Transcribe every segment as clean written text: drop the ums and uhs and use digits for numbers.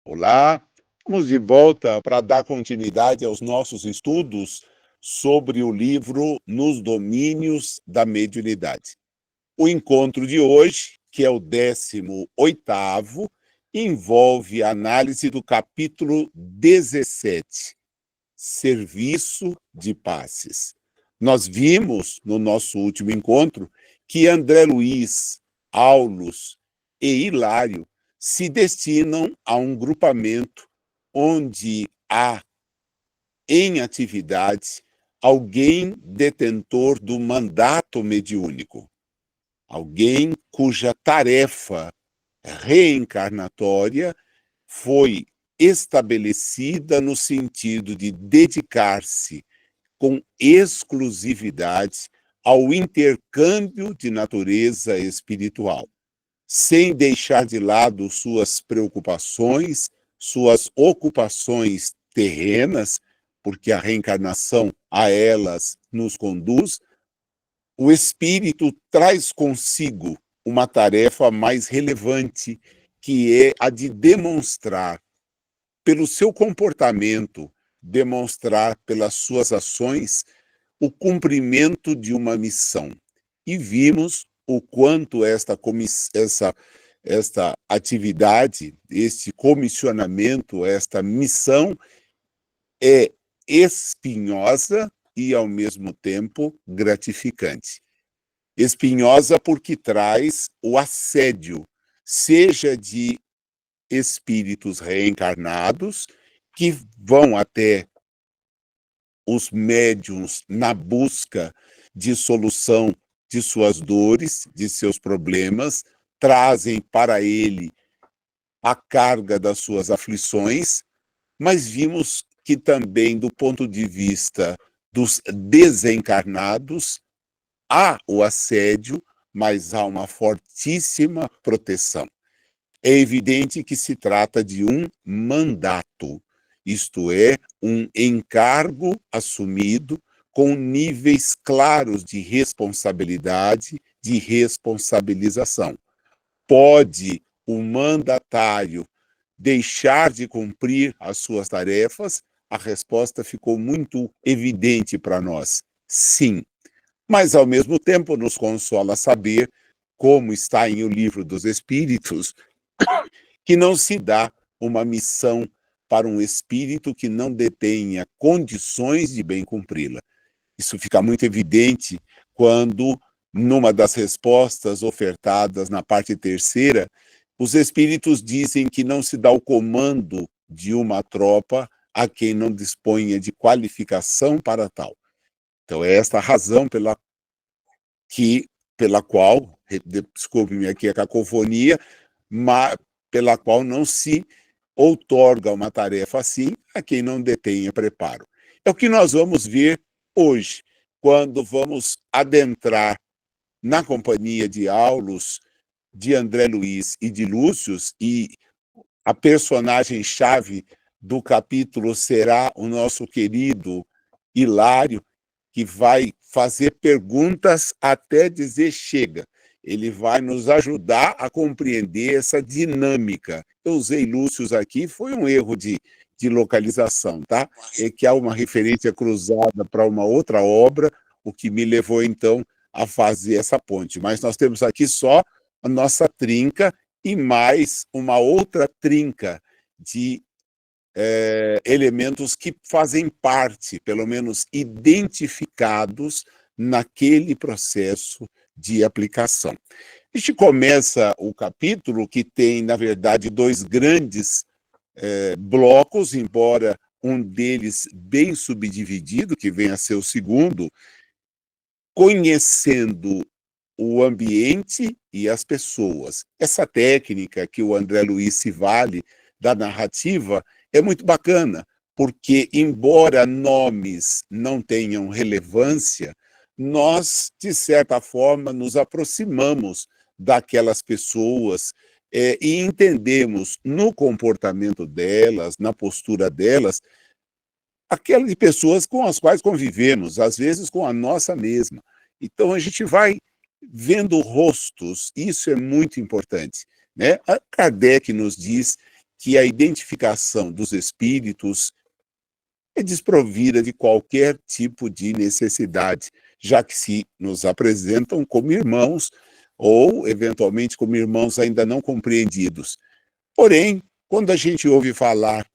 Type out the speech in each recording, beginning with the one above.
Olá, vamos de volta para dar continuidade aos nossos estudos sobre o livro Nos Domínios da Mediunidade. O encontro de hoje, que é o 18º, envolve a análise do capítulo 17, Serviço de Passes. Nós vimos, no nosso último encontro, que André Luiz, Aulus e Hilário se destinam a um grupamento onde há em atividade alguém detentor do mandato mediúnico, alguém cuja tarefa reencarnatória foi estabelecida no sentido de dedicar-se com exclusividade ao intercâmbio de natureza espiritual, sem deixar de lado suas preocupações, suas ocupações terrenas, porque a reencarnação a elas nos conduz. O espírito traz consigo uma tarefa mais relevante, que é a de demonstrar, pelo seu comportamento, demonstrar pelas suas ações, o cumprimento de uma missão. E vimos o quanto esta atividade, este comissionamento, esta missão é espinhosa e, ao mesmo tempo, gratificante. Espinhosa porque traz o assédio, seja de espíritos reencarnados, que vão até os médiuns na busca de solução de suas dores, de seus problemas, trazem para ele a carga das suas aflições, mas vimos que também, do ponto de vista dos desencarnados, há o assédio, mas há uma fortíssima proteção. É evidente que se trata de um mandato, isto é, um encargo assumido com níveis claros de responsabilidade, de responsabilização. Pode o mandatário deixar de cumprir as suas tarefas? A resposta ficou muito evidente para nós: sim. Mas, ao mesmo tempo, nos consola saber, como está em O Livro dos Espíritos, que não se dá uma missão para um espírito que não detenha condições de bem cumpri-la. Isso fica muito evidente quando, numa das respostas ofertadas na parte terceira, os espíritos dizem que não se dá o comando de uma tropa a quem não disponha de qualificação para tal. Então, é esta a razão pela qual, desculpe-me aqui a cacofonia, mas pela qual não se outorga uma tarefa assim a quem não detenha preparo. É o que nós vamos ver hoje, quando vamos adentrar na companhia de Aulus, de André Luiz e de Lúcius, e a personagem-chave do capítulo será o nosso querido Hilário, que vai fazer perguntas até dizer chega. Ele vai nos ajudar a compreender essa dinâmica. Eu usei Lúcius aqui, foi um erro de localização, tá? É que há uma referência cruzada para uma outra obra, o que me levou, então, a fazer essa ponte. Mas nós temos aqui só a nossa trinca e mais uma outra trinca de elementos que fazem parte, pelo menos identificados, naquele processo de aplicação. A gente começa o capítulo, que tem, na verdade, dois grandes blocos, embora um deles bem subdividido, que vem a ser o segundo, conhecendo o ambiente e as pessoas. Essa técnica que o André Luiz se vale da narrativa é muito bacana, porque, embora nomes não tenham relevância, nós, de certa forma, nos aproximamos daquelas pessoas e entendemos no comportamento delas, na postura delas, aquelas pessoas com as quais convivemos, às vezes com a nossa mesma. Então, a gente vai vendo rostos, isso é muito importante, né? A Kardec nos diz que a identificação dos espíritos é desprovida de qualquer tipo de necessidade, já que se nos apresentam como irmãos ou, eventualmente, como irmãos ainda não compreendidos. Porém, quando a gente ouve falar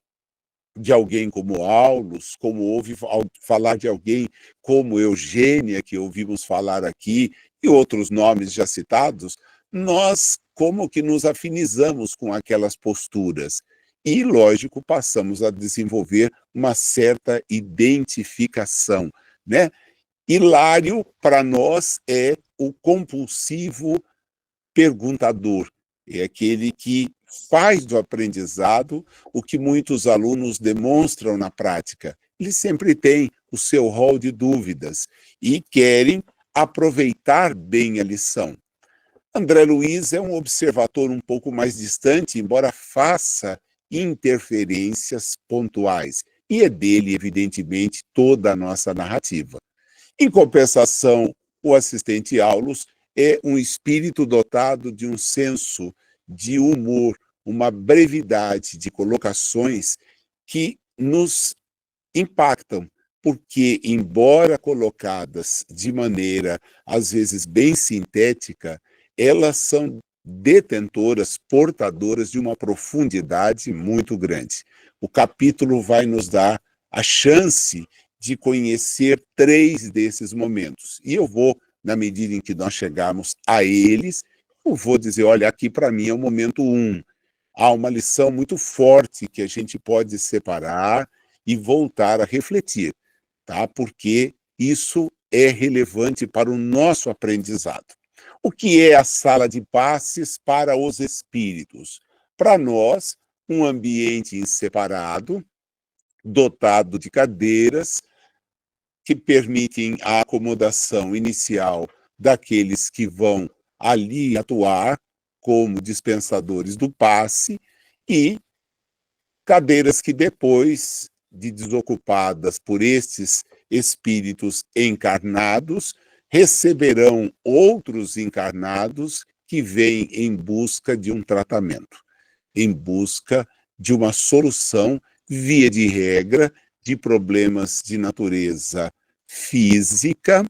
de alguém como Aulus, como ouve falar de alguém como Eugênia, que ouvimos falar aqui, e outros nomes já citados, nós como que nos afinizamos com aquelas posturas. E, lógico, passamos a desenvolver uma certa identificação, né? Hilário, para nós, é o compulsivo perguntador, é aquele que faz do aprendizado o que muitos alunos demonstram na prática. Eles sempre têm o seu rol de dúvidas e querem aproveitar bem a lição. André Luiz é um observador um pouco mais distante, embora faça interferências pontuais. E é dele, evidentemente, toda a nossa narrativa. Em compensação, o assistente Aulus é um espírito dotado de um senso de humor, uma brevidade de colocações que nos impactam, porque, embora colocadas de maneira, às vezes, bem sintética, elas são detentoras, portadoras de uma profundidade muito grande. O capítulo vai nos dar a chance de conhecer 3 desses momentos. E eu vou, na medida em que nós chegarmos a eles, eu vou dizer, olha, aqui para mim é o momento 1. Há uma lição muito forte que a gente pode separar e voltar a refletir, tá? Porque isso é relevante para o nosso aprendizado. O que é a sala de passes para os espíritos? Para nós, um ambiente separado, dotado de cadeiras, que permitem a acomodação inicial daqueles que vão ali atuar como dispensadores do passe e cadeiras que depois de desocupadas por estes espíritos encarnados, receberão outros encarnados que vêm em busca de um tratamento, em busca de uma solução, via de regra, de problemas de natureza física,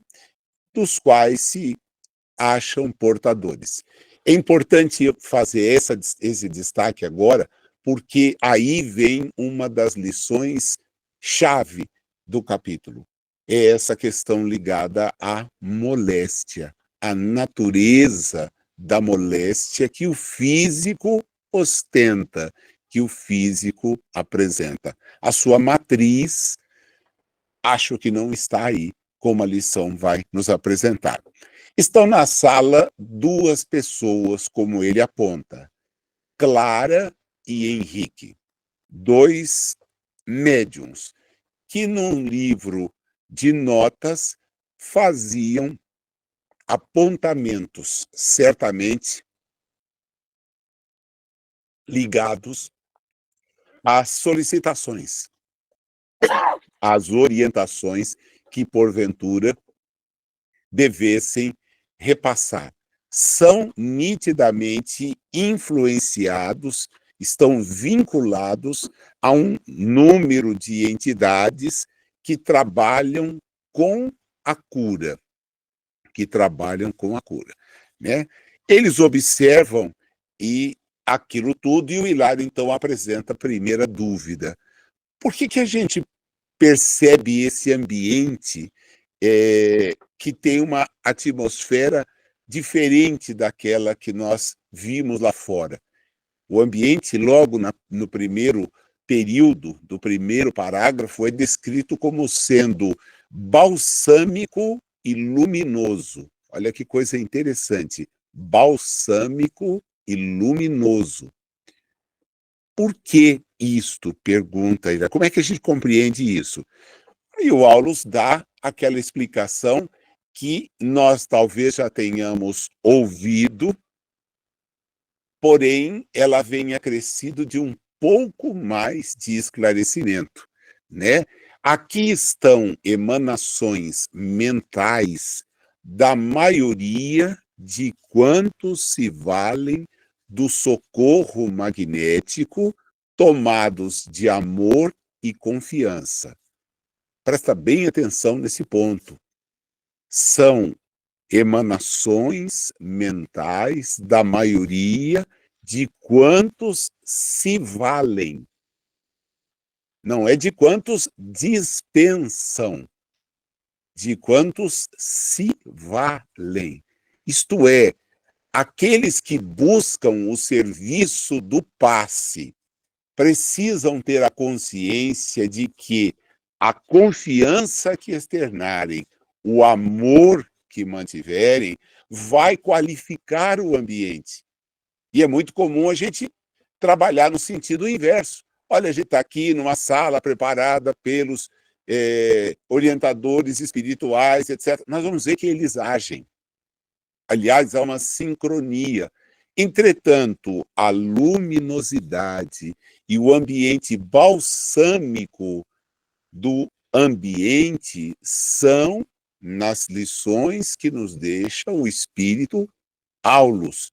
dos quais se acham portadores. É importante fazer esse destaque agora, porque aí vem uma das lições-chave do capítulo. É essa questão ligada à moléstia, à natureza da moléstia que o físico ostenta, que o físico apresenta. A sua matriz, acho que não está aí, como a lição vai nos apresentar. Estão na sala 2 pessoas, como ele aponta, Clara e Henrique, 2 médiuns, que num livro de notas faziam apontamentos, certamente ligados às solicitações, às orientações que, porventura, devessem repassar. São nitidamente influenciados, estão vinculados a um número de entidades que trabalham com a cura, né? Eles observam e aquilo tudo, e o Hilário, então, apresenta a primeira dúvida. Por que a gente percebe esse ambiente que tem uma atmosfera diferente daquela que nós vimos lá fora? O ambiente, logo no primeiro período, do primeiro parágrafo, é descrito como sendo balsâmico e luminoso. Olha que coisa interessante. Balsâmico e luminoso. Por que isto? Pergunta ele. Como é que a gente compreende isso? E o Aulus dá aquela explicação que nós talvez já tenhamos ouvido, porém ela vem acrescido de um pouco mais de esclarecimento, né? Aqui estão emanações mentais da maioria de quantos se valem do socorro magnético tomados de amor e confiança. Presta bem atenção nesse ponto. São emanações mentais da maioria de quantos se valem. Não é de quantos dispensam, de quantos se valem. Isto é, aqueles que buscam o serviço do passe precisam ter a consciência de que a confiança que externarem, o amor que mantiverem, vai qualificar o ambiente. E é muito comum a gente trabalhar no sentido inverso. Olha, a gente está aqui numa sala preparada pelos orientadores espirituais, etc. Nós vamos ver que eles agem. Aliás, há uma sincronia. Entretanto, a luminosidade e o ambiente balsâmico do ambiente são, nas lições que nos deixa o Espírito Aulus,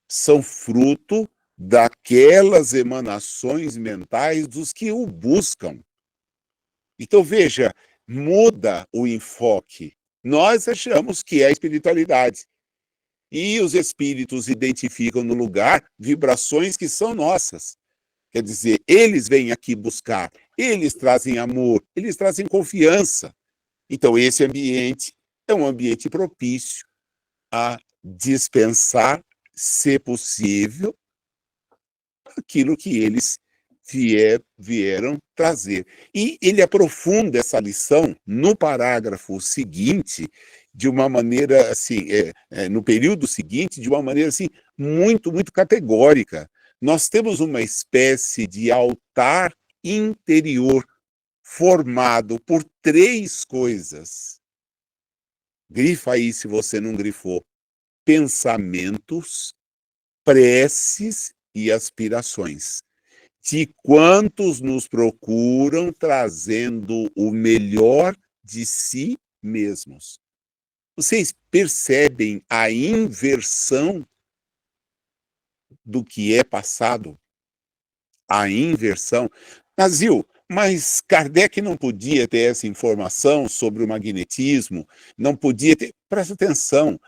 são fruto daquelas emanações mentais dos que o buscam. Então, veja, muda o enfoque. Nós achamos que é espiritualidade. E os espíritos identificam no lugar vibrações que são nossas. Quer dizer, eles vêm aqui buscar, eles trazem amor, eles trazem confiança. Então, esse ambiente é um ambiente propício a dispensar, se possível, aquilo que eles vieram trazer. E ele aprofunda essa lição no parágrafo seguinte, de uma maneira assim, no período seguinte, de uma maneira assim, muito, muito categórica. Nós temos uma espécie de altar interior formado por 3 coisas. Grifa aí se você não grifou. Pensamentos, preces e aspirações. De quantos nos procuram trazendo o melhor de si mesmos. Vocês percebem a inversão do que é passado? A inversão. Nazil, mas Kardec não podia ter essa informação sobre o magnetismo, não podia ter. Presta atenção,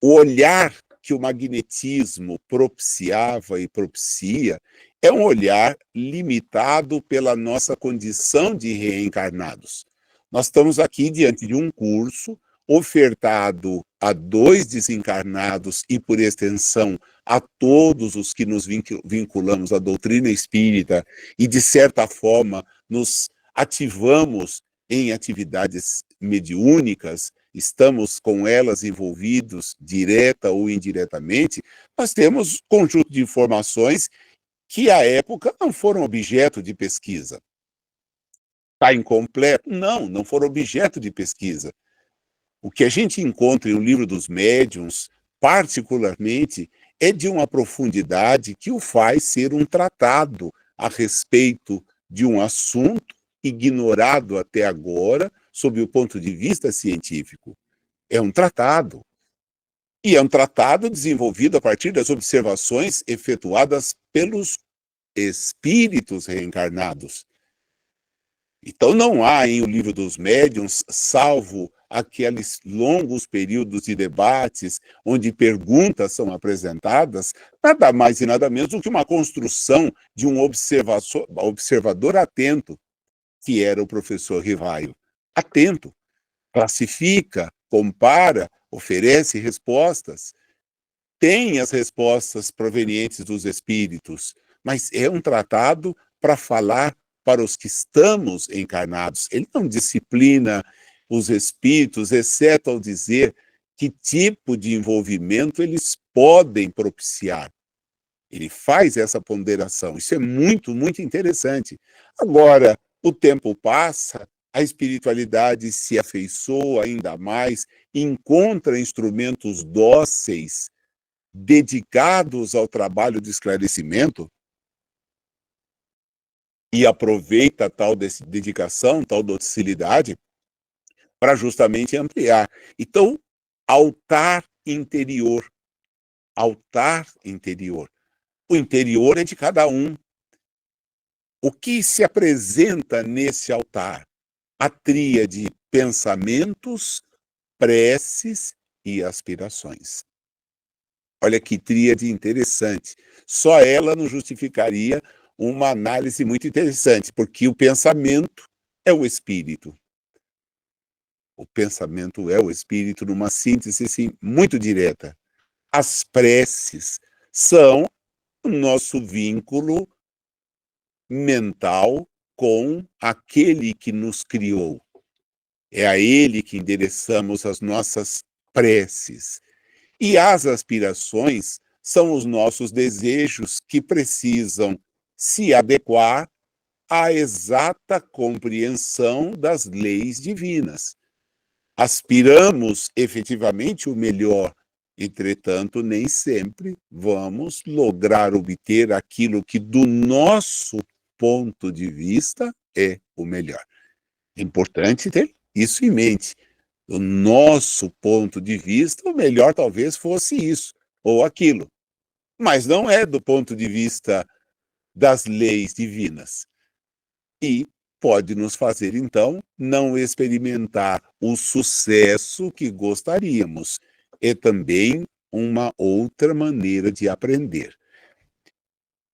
o olhar que o magnetismo propiciava e propicia é um olhar limitado pela nossa condição de reencarnados. Nós estamos aqui diante de um curso ofertado a 2 desencarnados e, por extensão, a todos os que nos vinculamos à doutrina espírita e, de certa forma, nos ativamos em atividades mediúnicas, estamos com elas envolvidos, direta ou indiretamente, nós temos conjunto de informações que, à época, não foram objeto de pesquisa. Está incompleto? Não, não foram objeto de pesquisa. O que a gente encontra em O Livro dos Médiuns, particularmente, é de uma profundidade que o faz ser um tratado a respeito de um assunto ignorado até agora, sob o ponto de vista científico. É um tratado. E é um tratado desenvolvido a partir das observações efetuadas pelos espíritos reencarnados. Então, não há em O Livro dos Médiuns, salvo aqueles longos períodos de debates, onde perguntas são apresentadas, nada mais e nada menos do que uma construção de um observador atento, que era o professor Rivaio. Atento, classifica, compara, oferece respostas, tem as respostas provenientes dos espíritos, mas é um tratado para falar para os que estamos encarnados. Ele não disciplina os espíritos, exceto ao dizer que tipo de envolvimento eles podem propiciar. Ele faz essa ponderação. Isso é muito, muito interessante. Agora, o tempo passa, a espiritualidade se afeiçoa ainda mais, encontra instrumentos dóceis, dedicados ao trabalho de esclarecimento, e aproveita tal dedicação, tal docilidade, para justamente ampliar. Então, altar interior. Altar interior. O interior é de cada um. O que se apresenta nesse altar? A tríade pensamentos, preces e aspirações. Olha que tríade interessante. Só ela nos justificaria uma análise muito interessante, porque o pensamento é o espírito. O pensamento é o espírito, numa síntese assim, muito direta. As preces são o nosso vínculo mental com aquele que nos criou. É a ele que endereçamos as nossas preces. E as aspirações são os nossos desejos que precisam se adequar à exata compreensão das leis divinas. Aspiramos efetivamente o melhor, entretanto, nem sempre vamos lograr obter aquilo que, do nosso ponto de vista, é o melhor. É importante ter isso em mente. Do nosso ponto de vista, o melhor talvez fosse isso ou aquilo, mas não é do ponto de vista das leis divinas. E pode nos fazer, então, não experimentar o sucesso que gostaríamos. É também uma outra maneira de aprender.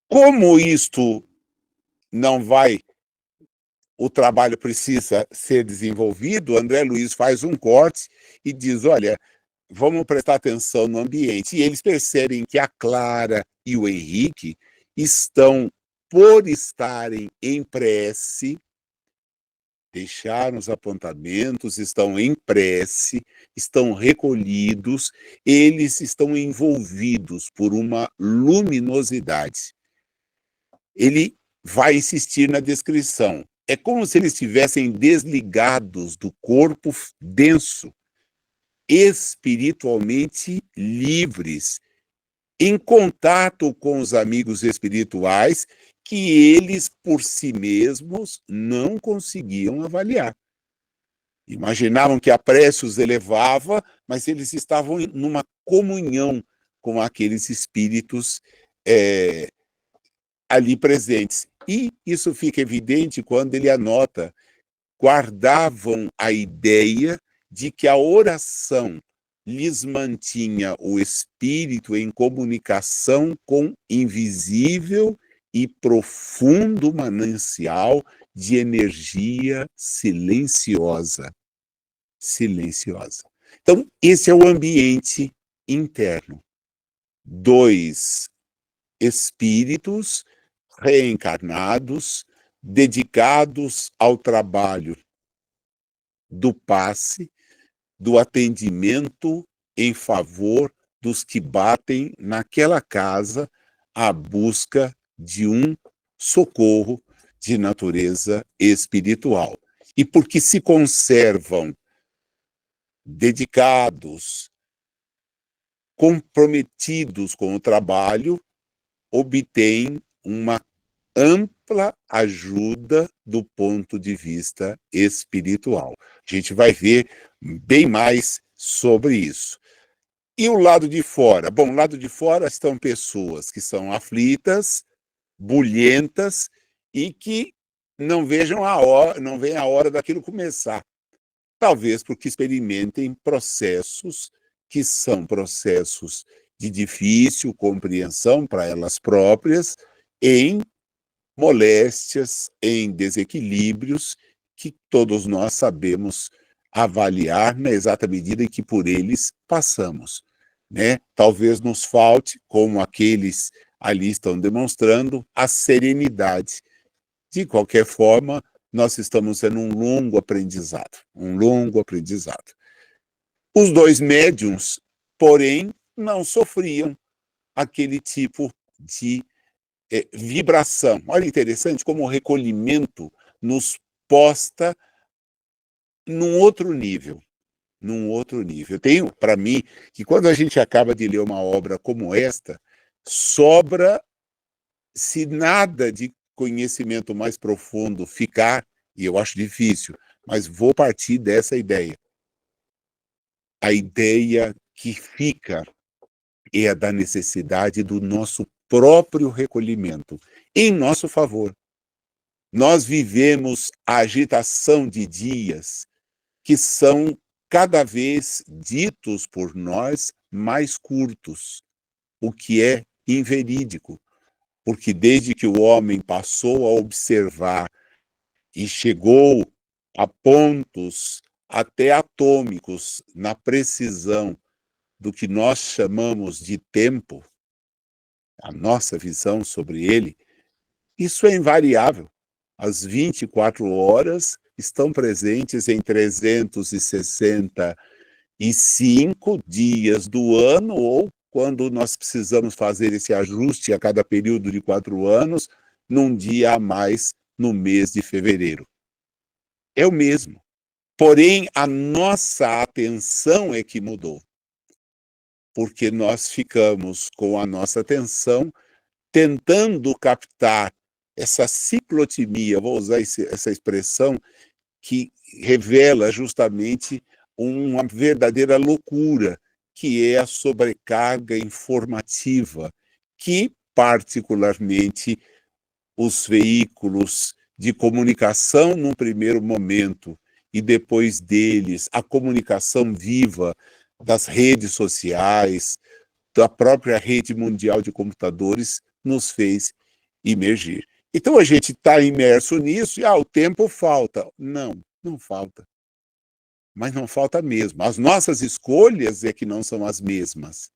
Como isto não vai, o trabalho precisa ser desenvolvido, André Luiz faz um corte e diz: olha, vamos prestar atenção no ambiente. E eles percebem que a Clara e o Henrique estão, por estarem em prece, deixaram os apontamentos, estão em prece, estão recolhidos, eles estão envolvidos por uma luminosidade. Ele vai insistir na descrição. É como se eles estivessem desligados do corpo denso, espiritualmente livres, em contato com os amigos espirituais que eles, por si mesmos, não conseguiam avaliar. Imaginavam que a prece os elevava, mas eles estavam numa comunhão com aqueles espíritos ali presentes. E isso fica evidente quando ele anota: guardavam a ideia de que a oração lhes mantinha o espírito em comunicação com invisível e profundo manancial de energia silenciosa. Silenciosa. Então, esse é o ambiente interno. Dois espíritos reencarnados, dedicados ao trabalho do passe, do atendimento em favor dos que batem naquela casa à busca de um socorro de natureza espiritual. E porque se conservam dedicados, comprometidos com o trabalho, obtêm uma ampla ajuda do ponto de vista espiritual. A gente vai ver bem mais sobre isso. E o lado de fora? Bom, o lado de fora estão pessoas que são aflitas, bulhentas e que não vejam a hora, não veem a hora daquilo começar. Talvez porque experimentem processos que são processos de difícil compreensão para elas próprias, em moléstias, em desequilíbrios que todos nós sabemos avaliar na exata medida em que por eles passamos, né? Talvez nos falte, como aqueles ali estão demonstrando, a serenidade. De qualquer forma, nós estamos em um longo aprendizado, um longo aprendizado. Os dois médiuns, porém, não sofriam aquele tipo de vibração. Olha, interessante como o recolhimento nos posta num outro nível. Num outro nível. Tenho para mim que quando a gente acaba de ler uma obra como esta, sobra, se nada de conhecimento mais profundo ficar, e eu acho difícil, mas vou partir dessa ideia. A ideia que fica é a da necessidade do nosso próprio recolhimento, em nosso favor. Nós vivemos a agitação de dias que são cada vez ditos por nós mais curtos, o que é inverídico, porque desde que o homem passou a observar e chegou a pontos até atômicos na precisão do que nós chamamos de tempo, a nossa visão sobre ele, isso é invariável. As 24 horas estão presentes em 365 dias do ano, ou quando nós precisamos fazer esse ajuste a cada período de 4 anos, num dia a mais no mês de fevereiro. É o mesmo. Porém, a nossa atenção é que mudou, porque nós ficamos com a nossa atenção tentando captar essa ciclotimia, vou usar essa expressão, que revela justamente uma verdadeira loucura, que é a sobrecarga informativa, que particularmente os veículos de comunicação num primeiro momento e depois deles a comunicação viva das redes sociais, da própria rede mundial de computadores nos fez emergir. Então a gente está imerso nisso e o tempo falta. Não, não falta. Mas não falta mesmo. As nossas escolhas é que não são as mesmas.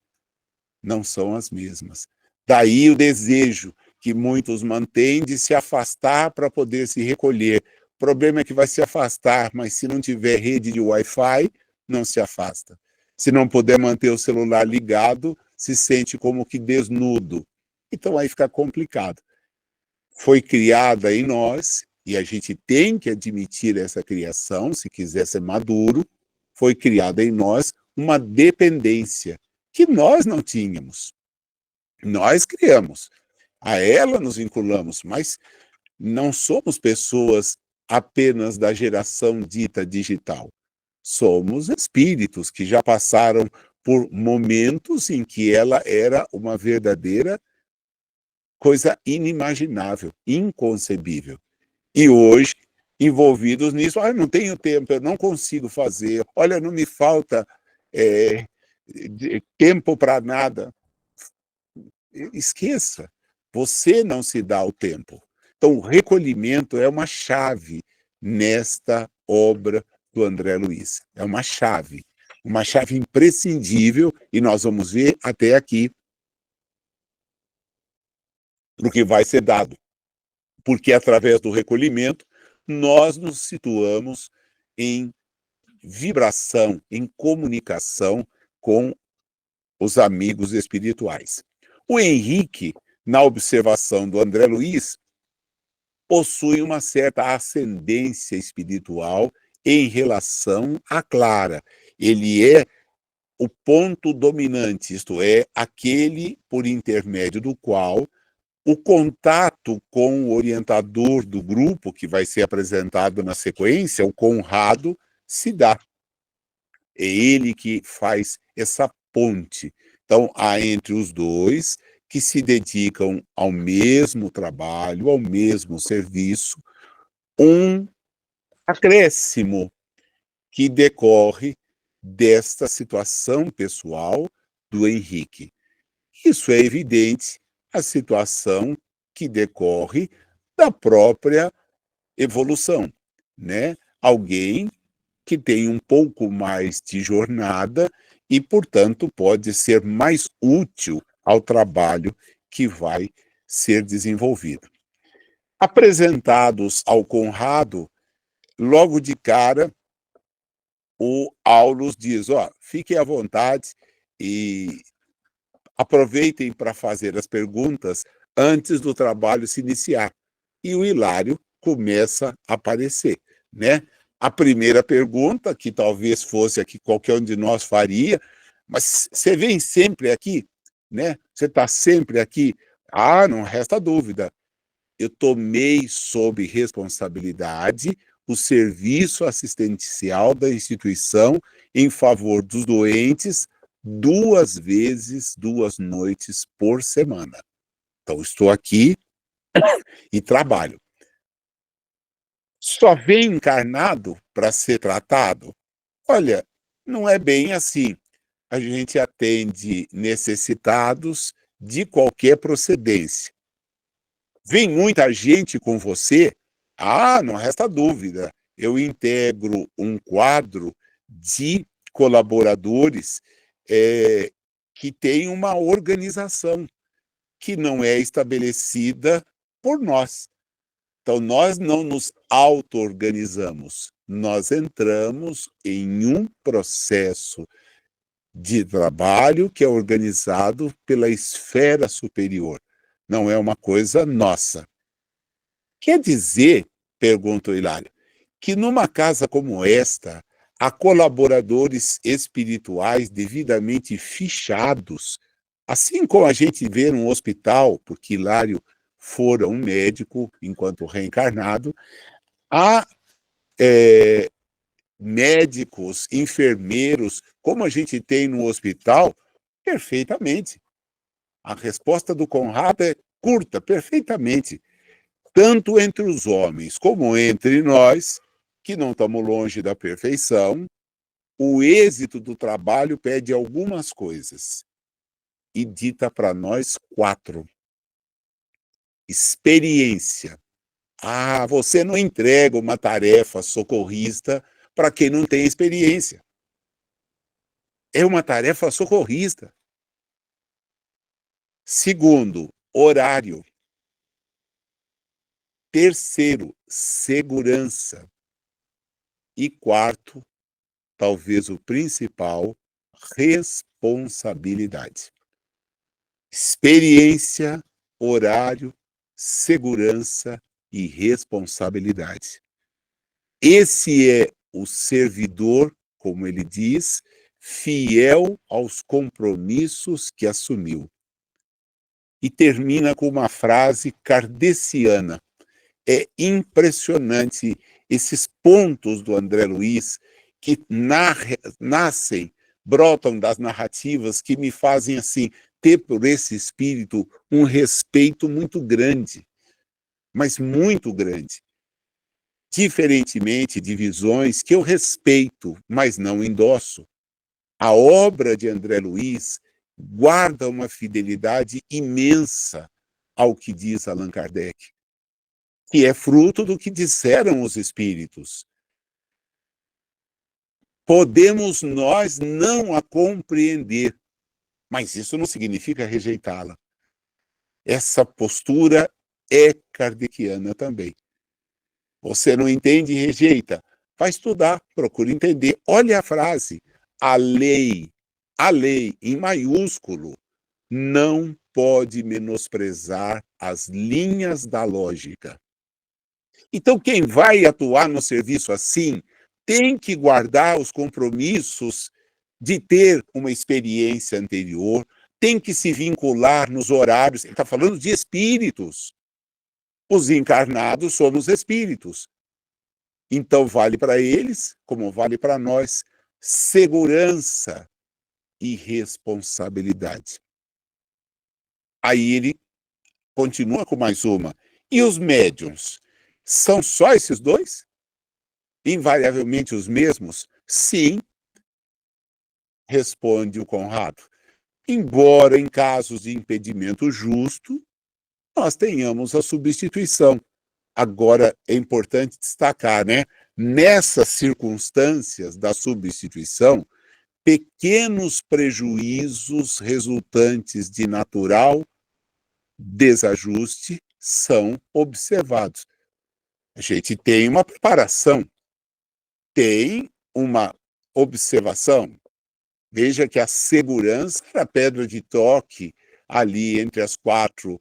Não são as mesmas. Daí o desejo que muitos mantêm de se afastar para poder se recolher. O problema é que vai se afastar, mas se não tiver rede de Wi-Fi, não se afasta. Se não puder manter o celular ligado, se sente como que desnudo. Então aí fica complicado. Foi criada em nós, e a gente tem que admitir essa criação, se quiser ser maduro, foi criada em nós uma dependência que nós não tínhamos. Nós criamos, a ela nos vinculamos, mas não somos pessoas apenas da geração dita digital. Somos espíritos que já passaram por momentos em que ela era uma verdadeira coisa inimaginável, inconcebível. E hoje, envolvidos nisso, não tenho tempo, eu não consigo fazer, olha, não me falta tempo para nada. Esqueça, você não se dá o tempo. Então, o recolhimento é uma chave nesta obra do André Luiz. É uma chave imprescindível, e nós vamos ver até aqui o que vai ser dado. Porque, através do recolhimento, nós nos situamos em vibração, em comunicação com os amigos espirituais. O Henrique, na observação do André Luiz, possui uma certa ascendência espiritual em relação à Clara. Ele é o ponto dominante, isto é, aquele por intermédio do qual o contato com o orientador do grupo, que vai ser apresentado na sequência, o Conrado, se dá. É ele que faz essa ponte. Então, há entre os dois que se dedicam ao mesmo trabalho, ao mesmo serviço, um acréscimo que decorre desta situação pessoal do Henrique. Isso é evidente, a situação que decorre da própria evolução, né? Alguém que tem um pouco mais de jornada e, portanto, pode ser mais útil ao trabalho que vai ser desenvolvido. Apresentados ao Conrado, logo de cara, o Aulus diz, fiquem à vontade e aproveitem para fazer as perguntas antes do trabalho se iniciar. E o Hilário começa a aparecer, né? A primeira pergunta, que talvez fosse a que qualquer um de nós faria, mas você vem sempre aqui, né? Você está sempre aqui? Não resta dúvida. Eu tomei sob responsabilidade o serviço assistencial da instituição em favor dos doentes 2 vezes, 2 noites por semana. Então, estou aqui e trabalho. Só vem encarnado para ser tratado? Olha, não é bem assim. A gente atende necessitados de qualquer procedência. Vem muita gente com você? Ah, não resta dúvida. Eu integro um quadro de colaboradores que tem uma organização que não é estabelecida por nós. Então, nós não nos auto-organizamos, nós entramos em um processo de trabalho que é organizado pela esfera superior, não é uma coisa nossa. Quer dizer, pergunta o Hilário, que numa casa como esta, há colaboradores espirituais devidamente fichados, assim como a gente vê num hospital, porque Hilário fora um médico enquanto reencarnado, há médicos, enfermeiros, como a gente tem no hospital, perfeitamente. A resposta do Conrado é curta, perfeitamente. Tanto entre os homens como entre nós, que não estamos longe da perfeição, o êxito do trabalho pede algumas coisas. E dita para nós 4. Experiência. Ah, você não entrega uma tarefa socorrista para quem não tem experiência. É uma tarefa socorrista. Segundo, horário. Terceiro, segurança. E quarto, talvez o principal, responsabilidade. Experiência, horário, segurança e responsabilidade. Esse é o servidor, como ele diz, fiel aos compromissos que assumiu. E termina com uma frase kardeciana. É impressionante esses pontos do André Luiz que nascem, brotam das narrativas que me fazem assim ter por esse espírito um respeito muito grande, mas muito grande. Diferentemente de visões que eu respeito, mas não endosso. A obra de André Luiz guarda uma fidelidade imensa ao que diz Allan Kardec, que é fruto do que disseram os espíritos. Podemos nós não a compreender, mas isso não significa rejeitá-la. Essa postura é kardeciana também. Você não entende e rejeita. Vai estudar, procura entender. Olha a frase. A lei, em maiúsculo, não pode menosprezar as linhas da lógica. Então, quem vai atuar no serviço assim tem que guardar os compromissos de ter uma experiência anterior, tem que se vincular nos horários. Ele está falando de espíritos. Os encarnados somos espíritos. Então, vale para eles, como vale para nós, segurança e responsabilidade. Aí ele continua com mais uma. E os médiuns? São só esses dois? Invariavelmente os mesmos? Sim, responde o Conrado. Embora em casos de impedimento justo, nós tenhamos a substituição. Agora, é importante destacar, né? Nessas circunstâncias da substituição, pequenos prejuízos resultantes de natural desajuste são observados. A gente tem uma preparação, tem uma observação. Veja que a segurança era a pedra de toque ali entre as 4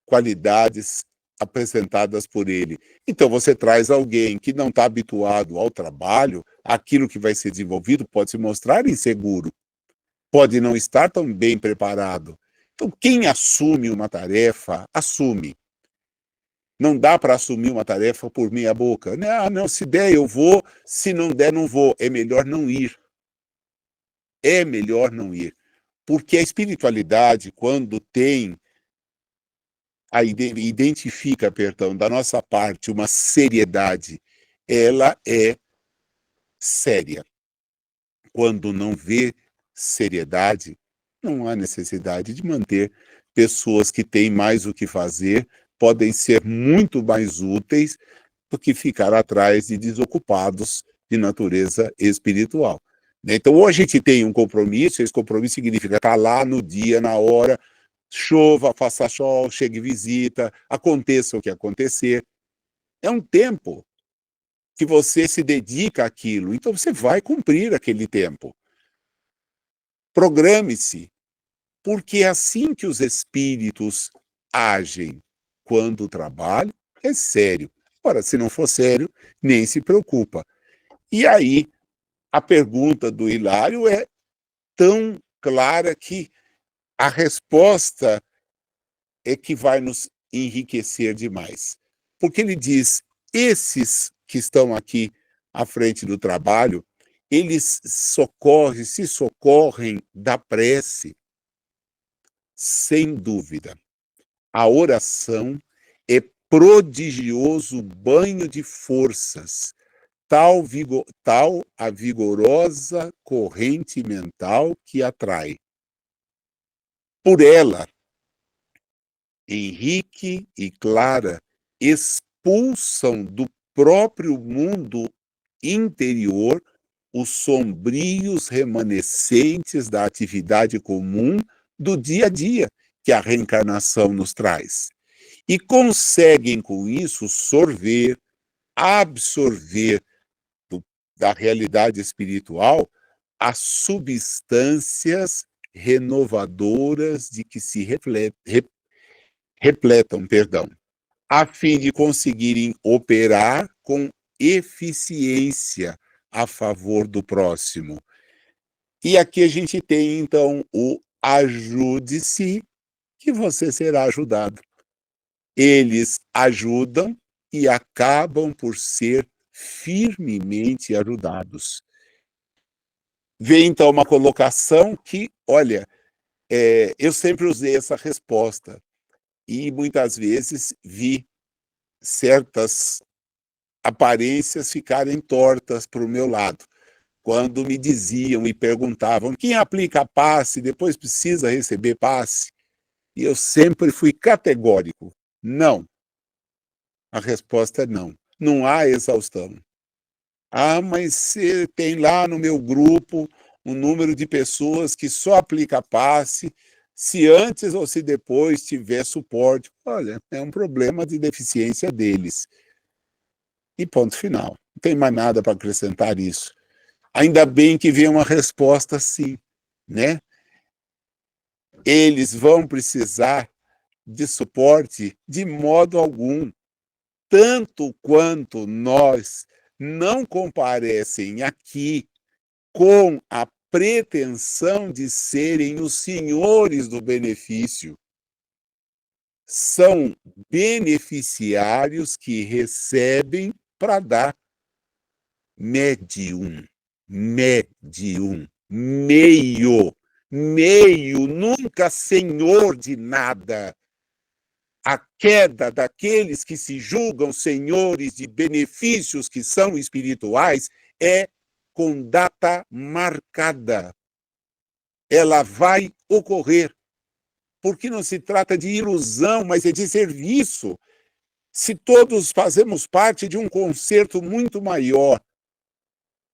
qualidades apresentadas por ele. Então, você traz alguém que não está habituado ao trabalho, aquilo que vai ser desenvolvido pode se mostrar inseguro, pode não estar tão bem preparado. Então, quem assume uma tarefa, assume. Não dá para assumir uma tarefa por meia boca. Ah, não, se der eu vou, se não der não vou. É melhor não ir. É melhor não ir. Porque a espiritualidade, quando tem identifica, perdão, da nossa parte uma seriedade, ela é séria. Quando não vê seriedade, não há necessidade de manter pessoas que têm mais o que fazer, podem ser muito mais úteis do que ficar atrás de desocupados de natureza espiritual. Né? Então, ou a gente tem um compromisso, esse compromisso significa estar lá no dia, na hora, chova, faça sol, chegue visita, aconteça o que acontecer. É um tempo que você se dedica àquilo, então você vai cumprir aquele tempo. Programe-se, porque é assim que os espíritos agem quando o trabalho é sério. Ora, se não for sério, nem se preocupa. E aí, a pergunta do Hilário é tão clara que a resposta é que vai nos enriquecer demais. Porque ele diz: esses que estão aqui à frente do trabalho, eles se socorrem da prece, sem dúvida. A oração é prodigioso banho de forças, tal a vigorosa corrente mental que atrai. Por ela, Henrique e Clara expulsam do próprio mundo interior os sombrios remanescentes da atividade comum do dia a dia que a reencarnação nos traz. E conseguem, com isso, absorver da realidade espiritual as substâncias renovadoras de que se repletam, a fim de conseguirem operar com eficiência a favor do próximo. E aqui a gente tem, então, o ajude-se, que você será ajudado. Eles ajudam e acabam por ser firmemente ajudados. Vem, então, uma colocação que, olha, eu sempre usei essa resposta e muitas vezes vi certas aparências ficarem tortas para o meu lado. Quando me diziam e perguntavam quem aplica passe, depois precisa receber passe. E eu sempre fui categórico: não. A resposta é não. Não há exaustão. Ah, mas você tem lá no meu grupo um número de pessoas que só aplica passe se antes ou se depois tiver suporte. Olha, é um problema de deficiência deles. E ponto final. Não tem mais nada para acrescentar isso. Ainda bem que vem uma resposta sim, né? Eles vão precisar de suporte de modo algum, tanto quanto nós não comparecem aqui com a pretensão de serem os senhores do benefício. São beneficiários que recebem para dar. Médium, meio, nunca senhor de nada. A queda daqueles que se julgam senhores de benefícios que são espirituais é com data marcada. Ela vai ocorrer, porque não se trata de ilusão, mas é de serviço. Se todos fazemos parte de um concerto muito maior,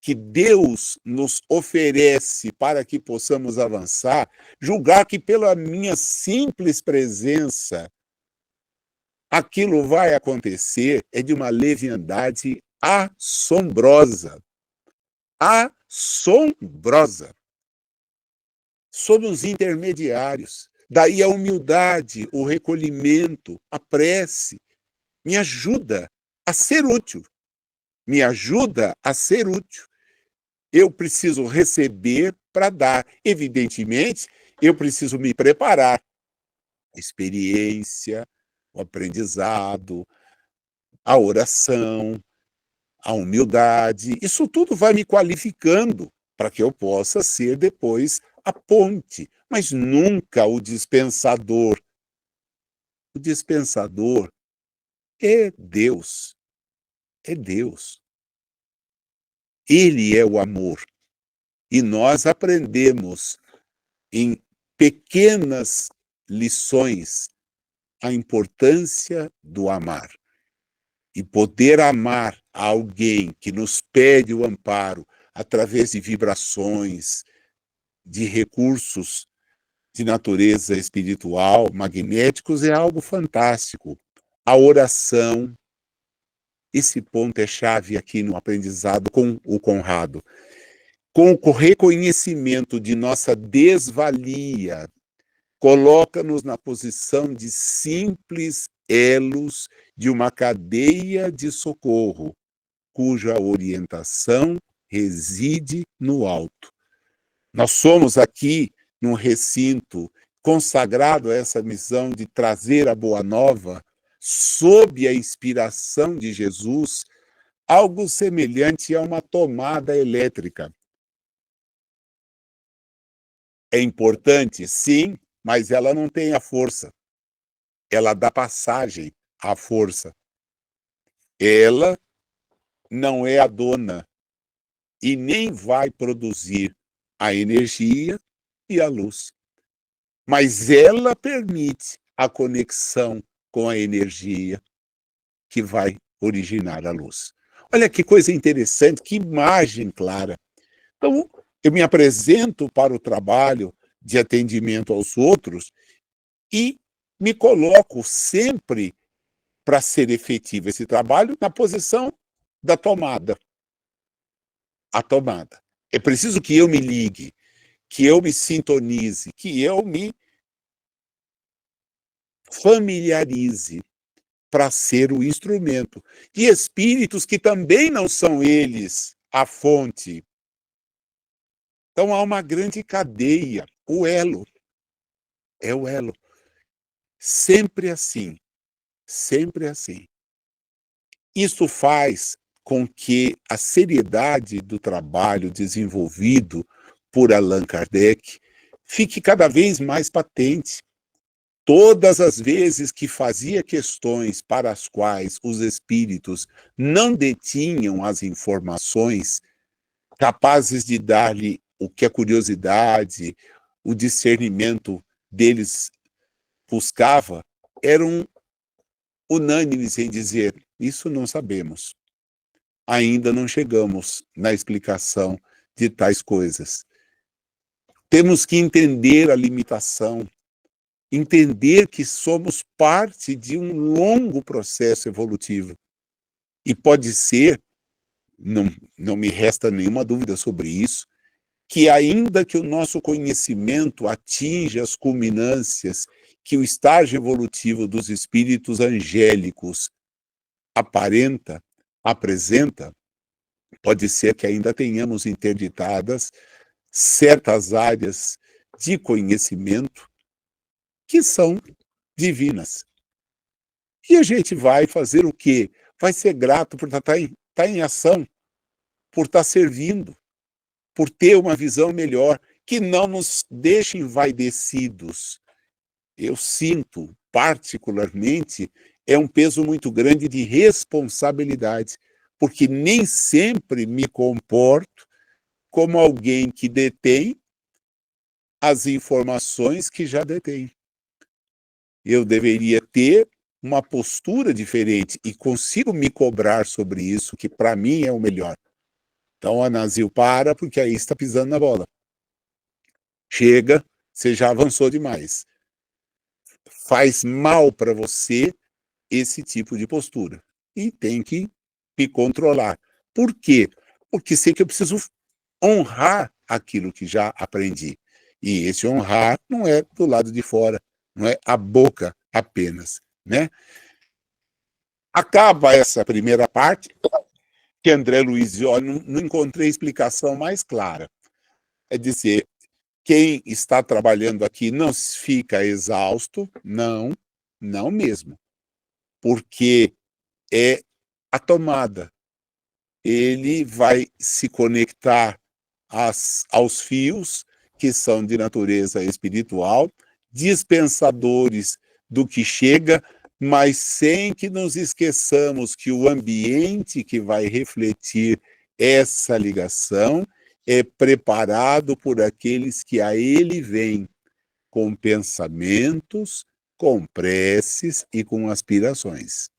que Deus nos oferece para que possamos avançar, julgar que pela minha simples presença aquilo vai acontecer é de uma leviandade assombrosa. Assombrosa. Somos intermediários. Daí a humildade, o recolhimento, a prece. Me ajuda a ser útil. Me ajuda a ser útil. Eu preciso receber para dar. Evidentemente, eu preciso me preparar. A experiência, o aprendizado, a oração, a humildade, isso tudo vai me qualificando para que eu possa ser depois a ponte, mas nunca o dispensador. O dispensador é Deus. É Deus. Ele é o amor. E nós aprendemos em pequenas lições a importância do amar. E poder amar alguém que nos pede o amparo através de vibrações, de recursos de natureza espiritual, magnéticos, é algo fantástico. A oração, esse ponto é chave aqui no aprendizado com o Conrado. Com o reconhecimento de nossa desvalia, coloca-nos na posição de simples elos de uma cadeia de socorro, cuja orientação reside no alto. Nós somos aqui num recinto consagrado a essa missão de trazer a Boa Nova, sob a inspiração de Jesus, algo semelhante a uma tomada elétrica. É importante, sim, mas ela não tem a força. Ela dá passagem à força. Ela não é a dona e nem vai produzir a energia e a luz. Mas ela permite a conexão com a energia que vai originar a luz. Olha que coisa interessante, que imagem clara. Então, eu me apresento para o trabalho de atendimento aos outros e me coloco sempre, para ser efetivo esse trabalho, na posição da tomada. A tomada. É preciso que eu me ligue, que eu me sintonize, que eu me familiarize para ser o instrumento. E espíritos que também não são eles a fonte. Então há uma grande cadeia, o elo. É o elo. Sempre assim. Sempre assim. Isso faz com que a seriedade do trabalho desenvolvido por Allan Kardec fique cada vez mais patente. Todas as vezes que fazia questões para as quais os espíritos não detinham as informações capazes de dar-lhe o que a curiosidade, o discernimento deles buscava, eram unânimes em dizer: isso não sabemos. Ainda não chegamos na explicação de tais coisas. Temos que entender a limitação, entender que somos parte de um longo processo evolutivo. E pode ser, não me resta nenhuma dúvida sobre isso, que ainda que o nosso conhecimento atinja as culminâncias que o estágio evolutivo dos espíritos angélicos apresenta, pode ser que ainda tenhamos interditadas certas áreas de conhecimento que são divinas. E a gente vai fazer o quê? Vai ser grato por estar em ação, por estar servindo, por ter uma visão melhor, que não nos deixe envaidecidos. Eu sinto, particularmente, é um peso muito grande de responsabilidade, porque nem sempre me comporto como alguém que detém as informações que já detém. Eu deveria ter uma postura diferente e consigo me cobrar sobre isso, que para mim é o melhor. Então, Anazil, para, porque aí está pisando na bola. Chega, você já avançou demais. Faz mal para você esse tipo de postura. E tem que me controlar. Por quê? Porque sei que eu preciso honrar aquilo que já aprendi. E esse honrar não é do lado de fora, não é a boca apenas, né? Acaba essa primeira parte, que André Luiz diz: olha, não encontrei explicação mais clara. É dizer, quem está trabalhando aqui não fica exausto, não mesmo, porque é a tomada. Ele vai se conectar aos fios que são de natureza espiritual, dispensadores do que chega, mas sem que nos esqueçamos que o ambiente que vai refletir essa ligação é preparado por aqueles que a ele vêm com pensamentos, com preces e com aspirações.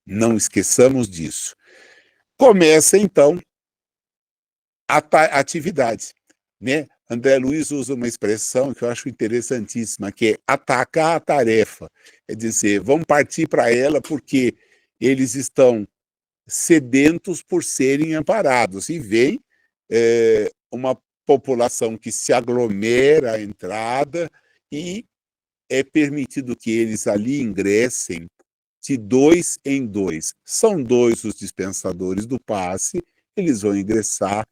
Não esqueçamos disso. Começa, então, a atividade, né? André Luiz usa uma expressão que eu acho interessantíssima, que é atacar a tarefa. É dizer, vamos partir para ela porque eles estão sedentos por serem amparados. E vem uma população que se aglomera à entrada e é permitido que eles ali ingressem de 2 em 2. São 2 os dispensadores do passe, eles vão ingressar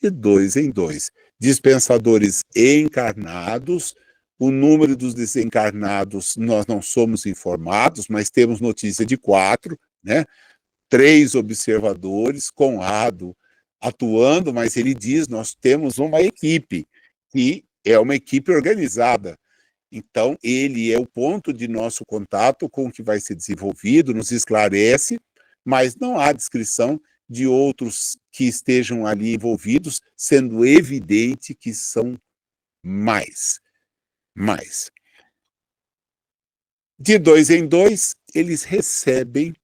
de 2 em 2. Dispensadores encarnados, o número dos desencarnados nós não somos informados, mas temos notícia de 4, né? 3 observadores, Conrado atuando, mas ele diz, nós temos uma equipe, e é uma equipe organizada. Então, ele é o ponto de nosso contato com o que vai ser desenvolvido, nos esclarece, mas não há descrição de outros que estejam ali envolvidos, sendo evidente que são mais. De 2 em 2, eles recebem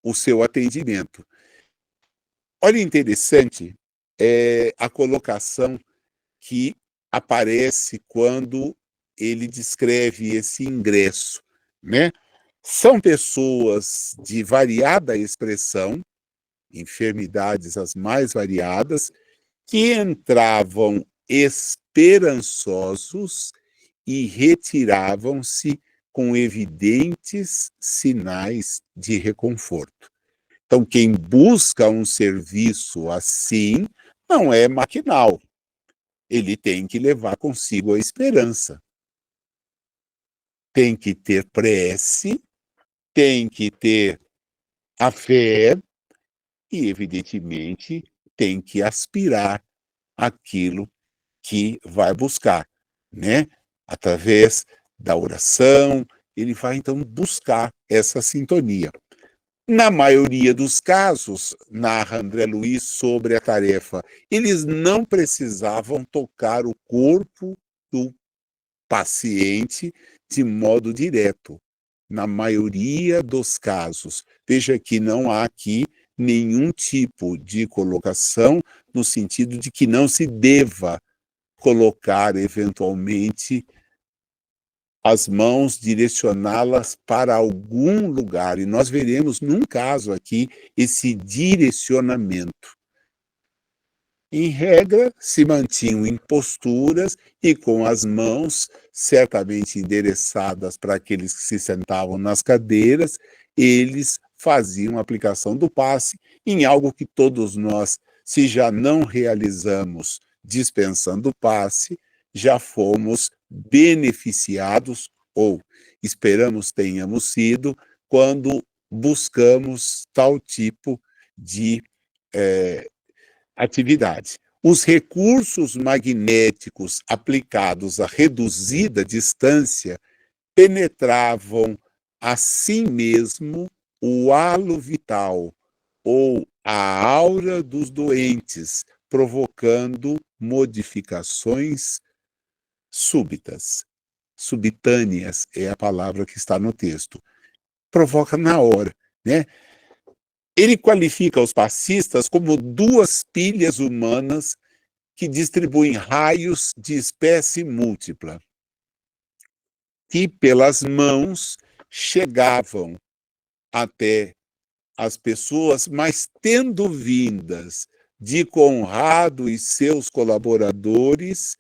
o seu atendimento. Olha, interessante a colocação que aparece quando ele descreve esse ingresso, né? São pessoas de variada expressão, enfermidades as mais variadas, que entravam esperançosos e retiravam-se com evidentes sinais de reconforto. Então, quem busca um serviço assim não é maquinal. Ele tem que levar consigo a esperança. Tem que ter prece, tem que ter a fé e, evidentemente, tem que aspirar aquilo que vai buscar, né? Através da oração, ele vai, então, buscar essa sintonia. Na maioria dos casos, narra André Luiz sobre a tarefa, eles não precisavam tocar o corpo do paciente de modo direto. Na maioria dos casos. Veja que não há aqui nenhum tipo de colocação no sentido de que não se deva colocar, eventualmente, as mãos, direcioná-las para algum lugar. E nós veremos, num caso aqui, esse direcionamento. Em regra, se mantinham em posturas e com as mãos certamente endereçadas para aqueles que se sentavam nas cadeiras, eles faziam a aplicação do passe em algo que todos nós, se já não realizamos dispensando o passe, já fomos beneficiados ou esperamos tenhamos sido quando buscamos tal tipo de atividade. Os recursos magnéticos aplicados a reduzida distância penetravam assim mesmo o halo vital ou a aura dos doentes, provocando modificações súbitas. Subitâneas é a palavra que está no texto. Provoca na hora, né? Ele qualifica os passistas como 2 pilhas humanas que distribuem raios de espécie múltipla, que pelas mãos chegavam até as pessoas, mas tendo vindas de Conrado e seus colaboradores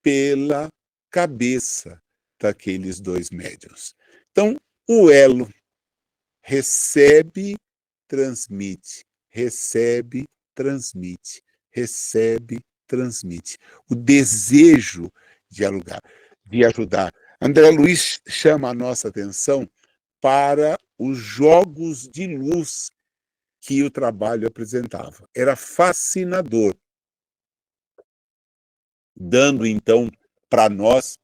pela cabeça daqueles 2 médiuns. Então, o elo recebe, transmite, recebe, transmite, recebe, transmite. O desejo de ajudar. André Luiz chama a nossa atenção para os jogos de luz que o trabalho apresentava. Era fascinador, dando, então, para nós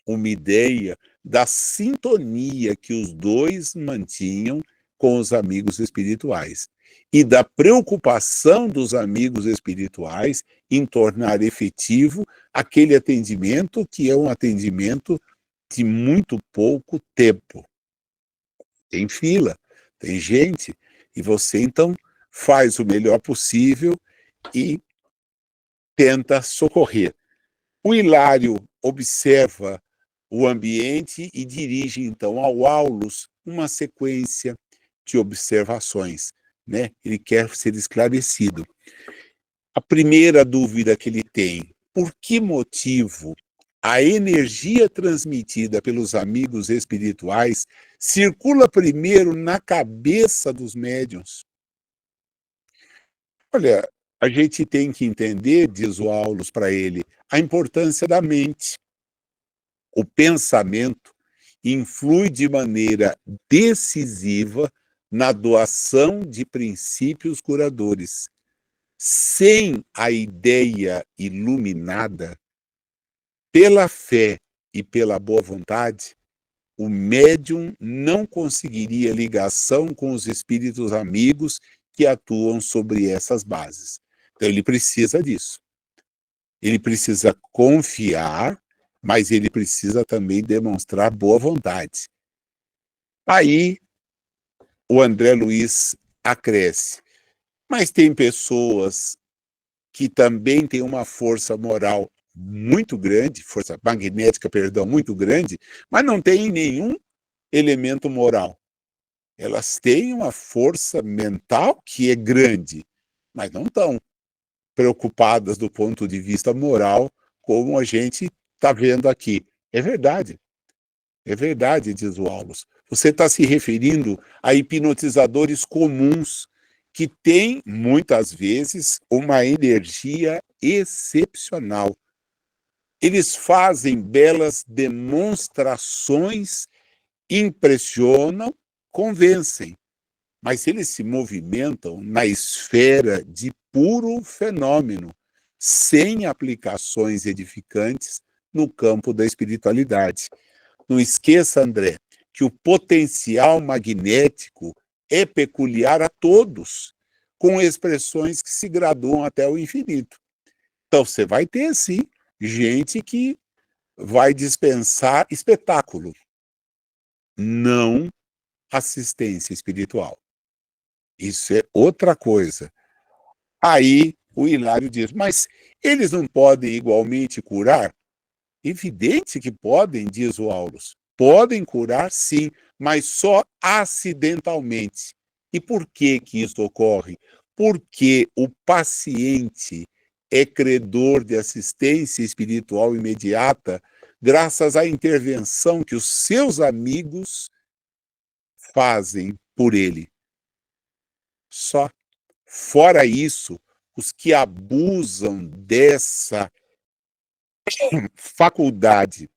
uma ideia da sintonia que os dois mantinham com os amigos espirituais e da preocupação dos amigos espirituais em tornar efetivo aquele atendimento que é um atendimento de muito pouco tempo. Tem fila, tem gente, e você então faz o melhor possível e tenta socorrer. O Hilário observa o ambiente e dirige, então, ao Aulus uma sequência de observações, né? Ele quer ser esclarecido. A primeira dúvida que ele tem: por que motivo a energia transmitida pelos amigos espirituais circula primeiro na cabeça dos médiuns? Olha, a gente tem que entender, diz o Aulus para ele, a importância da mente. O pensamento influi de maneira decisiva na doação de princípios curadores. Sem a ideia iluminada, pela fé e pela boa vontade, o médium não conseguiria ligação com os espíritos amigos que atuam sobre essas bases. Então, ele precisa disso. Ele precisa confiar, mas ele precisa também demonstrar boa vontade. Aí, o André Luiz acresce: mas tem pessoas que também têm uma força moral muito grande, força magnética, perdão, muito grande, mas não têm nenhum elemento moral. Elas têm uma força mental que é grande, mas não estão preocupadas do ponto de vista moral, como a gente está vendo aqui. É verdade, diz o Aulus. Você está se referindo a hipnotizadores comuns que têm, muitas vezes, uma energia excepcional. Eles fazem belas demonstrações, impressionam, convencem, mas eles se movimentam na esfera de puro fenômeno, sem aplicações edificantes no campo da espiritualidade. Não esqueça, André, que o potencial magnético é peculiar a todos, com expressões que se graduam até o infinito. Então, você vai ter, sim, gente que vai dispensar espetáculo, não assistência espiritual. Isso é outra coisa. Aí o Hilário diz: mas eles não podem igualmente curar? Evidente que podem, diz o Aulus. Podem curar, sim, mas só acidentalmente. E por que que isso ocorre? Porque o paciente é credor de assistência espiritual imediata graças à intervenção que os seus amigos fazem por ele. Só. Fora isso, os que abusam dessa faculdade,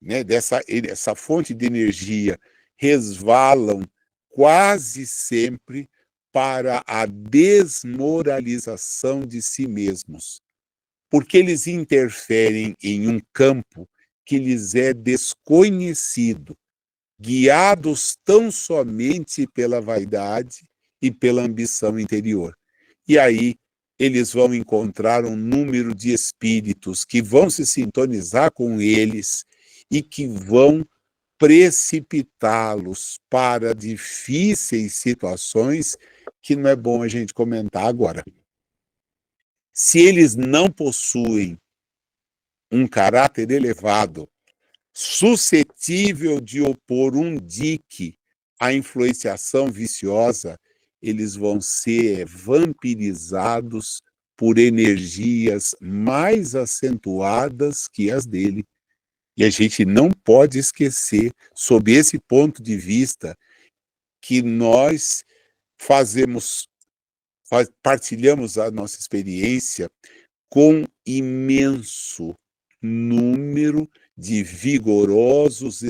né, essa fonte de energia, resvalam quase sempre para a desmoralização de si mesmos, porque eles interferem em um campo que lhes é desconhecido, guiados tão somente pela vaidade e pela ambição interior. E aí eles vão encontrar um número de espíritos que vão se sintonizar com eles e que vão precipitá-los para difíceis situações que não é bom a gente comentar agora. Se eles não possuem um caráter elevado, suscetível de opor um dique à influenciação viciosa, eles vão ser vampirizados por energias mais acentuadas que as dele. E a gente não pode esquecer, sob esse ponto de vista, que nós partilhamos a nossa experiência com imenso número de vigorosos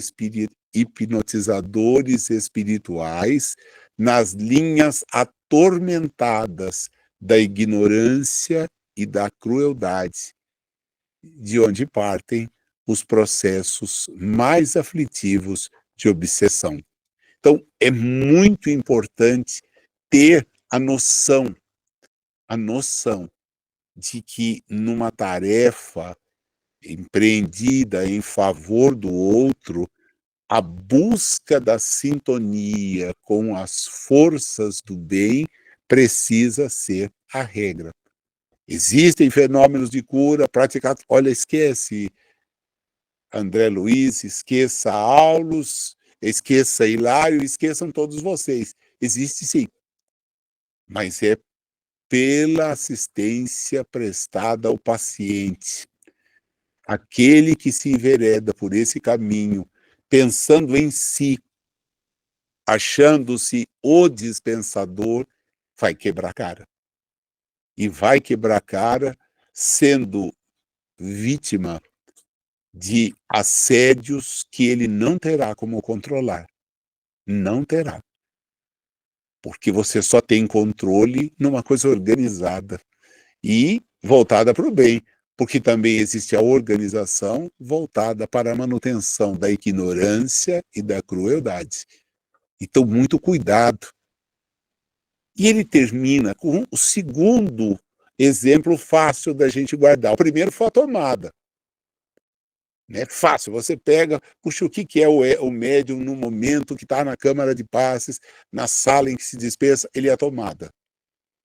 hipnotizadores espirituais nas linhas atormentadas da ignorância e da crueldade. de onde partem os processos mais aflitivos de obsessão. Então, é muito importante ter a noção de que numa tarefa empreendida em favor do outro, a busca da sintonia com as forças do bem precisa ser a regra. Existem fenômenos de cura praticados. Olha, esquece André Luiz, esqueça Aulus, esqueça Hilário, esqueçam todos vocês. Existe sim, mas é pela assistência prestada ao paciente. Aquele que se envereda por esse caminho, pensando em si, achando-se o dispensador, vai quebrar a cara. E vai quebrar a cara sendo vítima de assédios que ele não terá como controlar. Não terá. Porque você só tem controle numa coisa organizada e voltada para o bem, porque também existe a organização voltada para a manutenção da ignorância e da crueldade. Então, muito cuidado. E ele termina com o segundo exemplo fácil da gente guardar. O primeiro foi a tomada. Né? Fácil, você pega, puxa, o que é o médium no momento que está na Câmara de Passes, na sala em que se dispensa, ele é a tomada.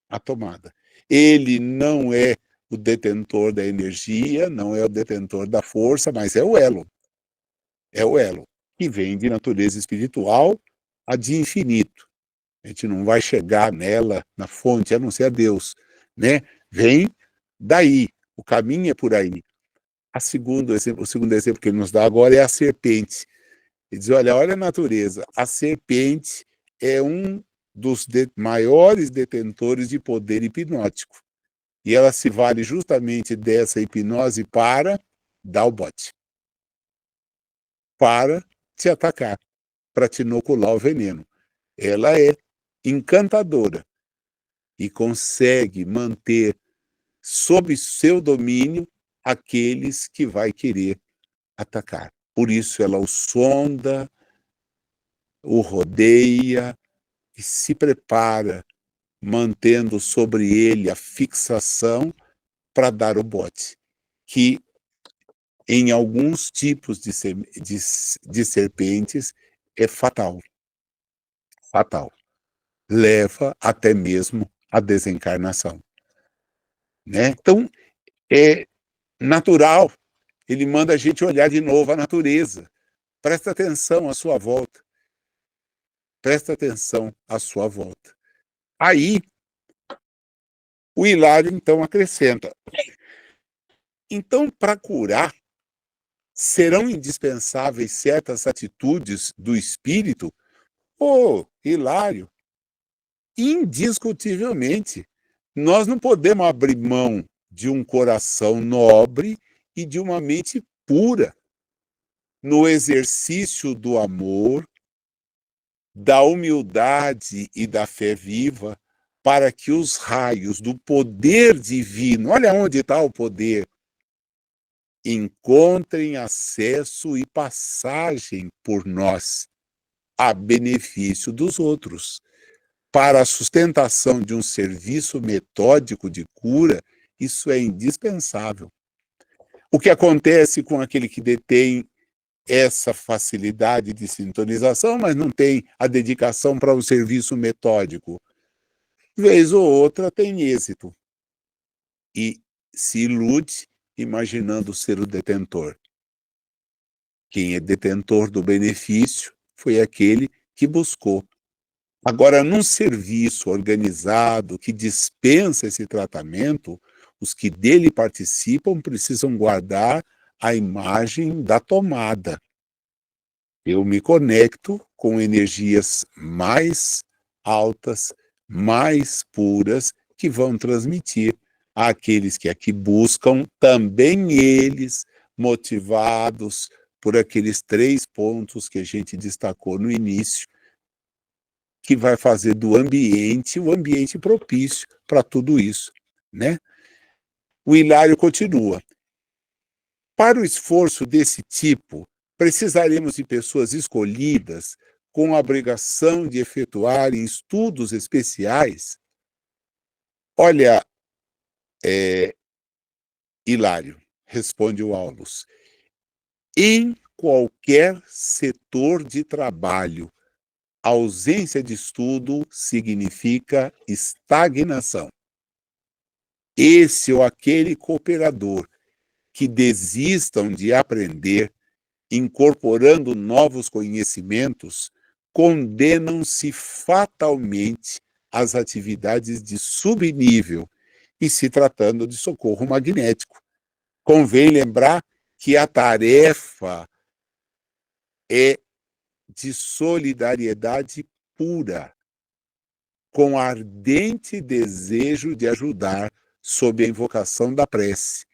A tomada. Ele não é o detentor da energia, não é o detentor da força, mas é o elo. É o elo, que vem de natureza espiritual a de infinito. A gente não vai chegar nela, na fonte, a não ser a Deus. Né? Vem daí, o caminho é por aí. O segundo exemplo que ele nos dá agora é a serpente. Ele diz, olha a natureza, a serpente é um dos maiores detentores de poder hipnótico. E ela se vale justamente dessa hipnose para dar o bote. Para te atacar, para te inocular o veneno. Ela é encantadora e consegue manter sob seu domínio aqueles que vai querer atacar. Por isso ela o sonda, o rodeia e se prepara, mantendo sobre ele a fixação para dar o bote, que em alguns tipos de serpentes é fatal. Fatal. Leva até mesmo à desencarnação. Né? Então, é natural. Ele manda a gente olhar de novo a natureza. Presta atenção à sua volta. Presta atenção à sua volta. Aí, o Hilário, então, acrescenta. Então, para curar, serão indispensáveis certas atitudes do espírito? Ô, Hilário, indiscutivelmente. Nós não podemos abrir mão de um coração nobre e de uma mente pura no exercício do amor, da humildade e da fé viva, para que os raios do poder divino, olha onde está o poder, encontrem acesso e passagem por nós, a benefício dos outros. Para a sustentação de um serviço metódico de cura, isso é indispensável. O que acontece com aquele que detém essa facilidade de sintonização, mas não tem a dedicação para o serviço metódico? Vez ou outra tem êxito e se ilude imaginando ser o detentor. Quem é detentor do benefício foi aquele que buscou. Agora, num serviço organizado que dispensa esse tratamento, os que dele participam precisam guardar a imagem da tomada. Eu me conecto com energias mais altas, mais puras, que vão transmitir àqueles que aqui buscam, também eles, motivados por aqueles 3 pontos que a gente destacou no início, que vai fazer do ambiente o ambiente propício para tudo isso, né? O Hilário continua. Para o esforço desse tipo, precisaremos de pessoas escolhidas com a obrigação de efetuarem estudos especiais? Olha, Hilário, responde o Aulus, em qualquer setor de trabalho, a ausência de estudo significa estagnação. Esse ou aquele cooperador que desistam de aprender, incorporando novos conhecimentos, condenam-se fatalmente às atividades de subnível e se tratando de socorro magnético. Convém lembrar que a tarefa é de solidariedade pura, com ardente desejo de ajudar sob a invocação da prece.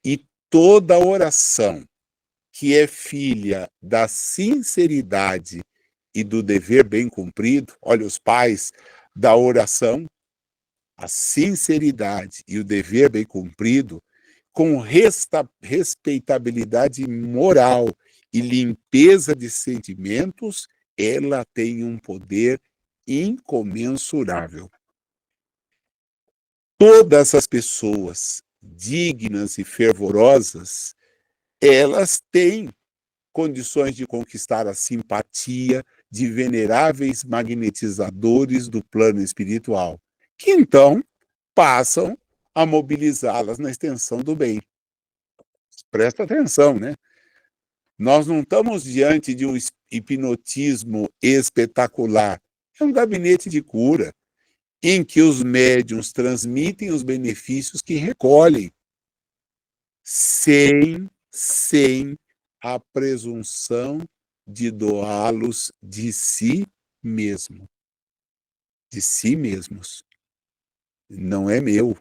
E toda oração que é filha da sinceridade e do dever bem cumprido, olha, os pais da oração, a sinceridade e o dever bem cumprido, com respeitabilidade moral e limpeza de sentimentos, ela tem um poder incomensurável. Todas as pessoas dignas e fervorosas, elas têm condições de conquistar a simpatia de veneráveis magnetizadores do plano espiritual, que então passam a mobilizá-las na extensão do bem. Presta atenção, né? Nós não estamos diante de um hipnotismo espetacular. É um gabinete de cura, em que os médiuns transmitem os benefícios que recolhem, sem a presunção de doá-los de si mesmo, de si mesmos. Não é meu.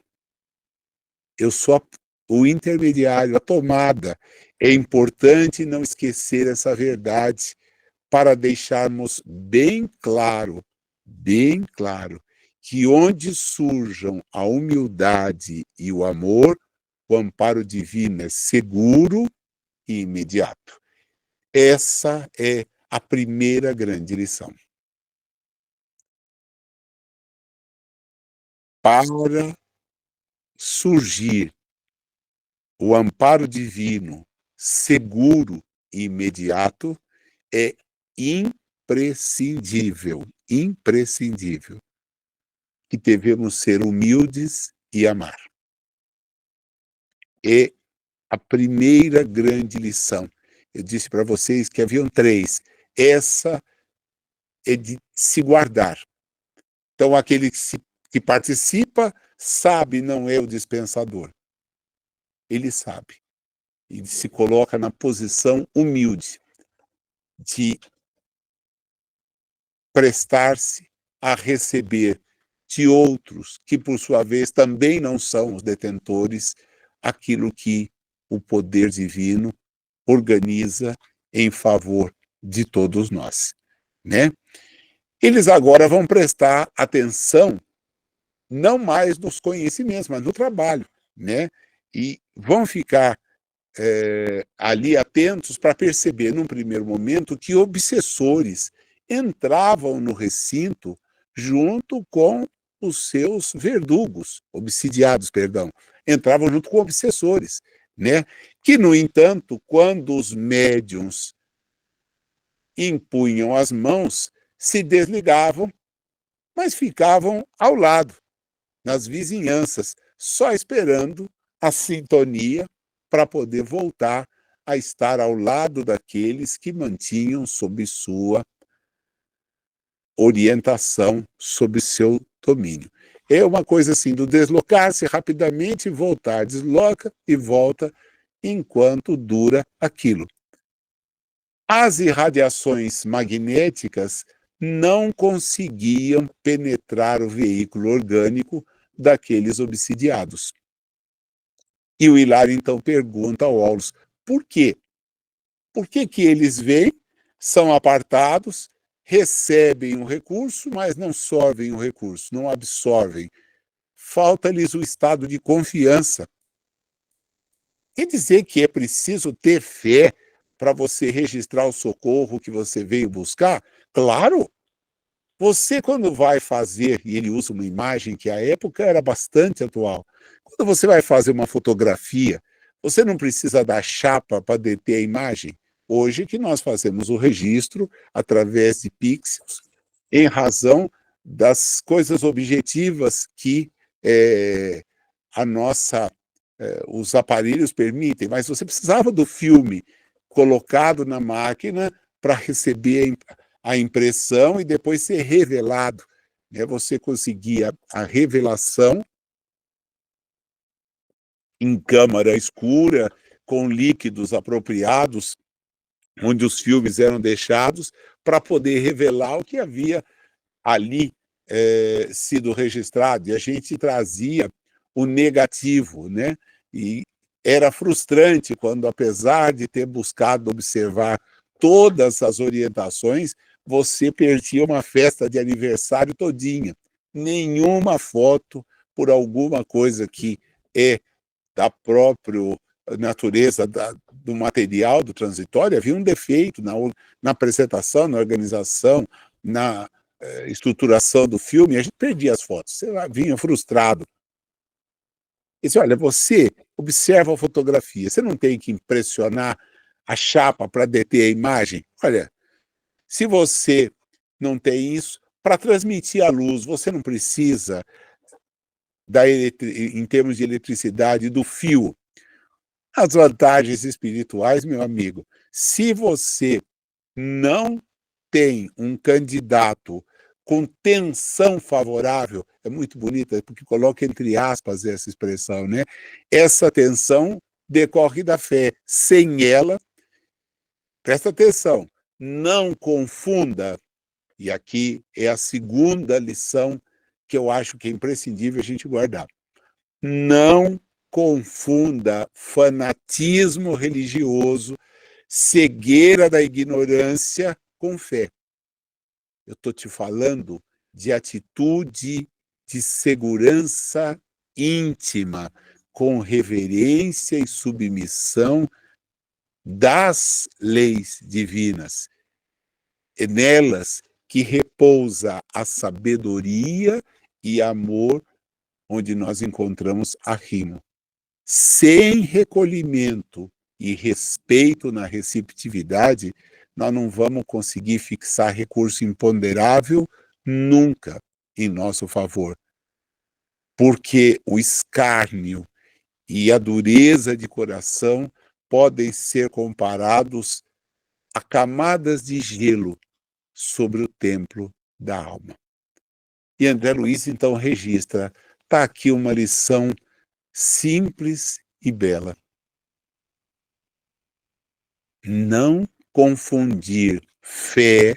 Eu sou o intermediário, a tomada. É importante não esquecer essa verdade para deixarmos bem claro, que onde surjam a humildade e o amor, o amparo divino é seguro e imediato. Essa é a primeira grande lição. Para surgir o amparo divino seguro e imediato, é imprescindível que devemos ser humildes e amar. É a primeira grande lição. Eu disse para vocês que haviam 3. Essa é de se guardar. Então, aquele que participa sabe, não é o dispensador. Ele sabe. Ele se coloca na posição humilde de prestar-se a receber de outros, que por sua vez também não são os detentores, aquilo que o poder divino organiza em favor de todos nós, né? Eles agora vão prestar atenção não mais nos conhecimentos, mas no trabalho, né? E vão ficar ali atentos para perceber, num primeiro momento, que obsessores entravam no recinto junto com os seus verdugos, obsidiados, perdão, entravam junto com obsessores, né? Que, no entanto, quando os médiuns impunham as mãos, se desligavam, mas ficavam ao lado, nas vizinhanças, só esperando a sintonia para poder voltar a estar ao lado daqueles que mantinham sob sua orientação, sob seu domínio. É uma coisa assim, do deslocar-se rapidamente e voltar, desloca e volta, enquanto dura aquilo. As irradiações magnéticas não conseguiam penetrar o veículo orgânico daqueles obsidiados. E o Hilário, então, pergunta ao Aulus, por quê? Por que que eles vêm, são apartados, recebem o recurso, mas não sorvem o recurso, não absorvem? Falta-lhes o estado de confiança. Quer dizer que é preciso ter fé para você registrar o socorro que você veio buscar? Claro! Você, quando vai fazer, e ele usa uma imagem que à época era bastante atual, quando você vai fazer uma fotografia, você não precisa da chapa para deter a imagem. Hoje que nós fazemos o registro através de pixels, em razão das coisas objetivas que a nossa, os aparelhos permitem, mas você precisava do filme colocado na máquina para receber a impressão e depois ser revelado. Né? Você conseguia a revelação em câmara escura, com líquidos apropriados, onde os filmes eram deixados, para poder revelar o que havia ali sido registrado. E a gente trazia o negativo, né? E era frustrante quando, apesar de ter buscado observar todas as orientações, você perdia uma festa de aniversário todinha. Nenhuma foto, por alguma coisa que é da própria natureza do material do transitório, havia um defeito na apresentação, na organização, na estruturação do filme, a gente perdia as fotos, você vinha frustrado. E disse, olha, você observa a fotografia, você não tem que impressionar a chapa para deter a imagem. Olha, se você não tem isso, para transmitir a luz, você não precisa, em termos de eletricidade, do fio. As vantagens espirituais, meu amigo, se você não tem um candidato com tensão favorável, é muito bonita, porque coloca entre aspas essa expressão, né? Essa tensão decorre da fé. Sem ela, presta atenção, não confunda, e aqui é a segunda lição que eu acho que é imprescindível a gente guardar. Não confunda fanatismo religioso, cegueira da ignorância com fé. Eu estou te falando de atitude de segurança íntima, com reverência e submissão das leis divinas. É nelas que repousa a sabedoria e amor, onde nós encontramos arrimo. Sem recolhimento e respeito na receptividade, nós não vamos conseguir fixar recurso imponderável nunca em nosso favor. Porque o escárnio e a dureza de coração podem ser comparados a camadas de gelo sobre o templo da alma. E André Luiz, então, registra, está aqui uma lição simples e bela. Não confundir fé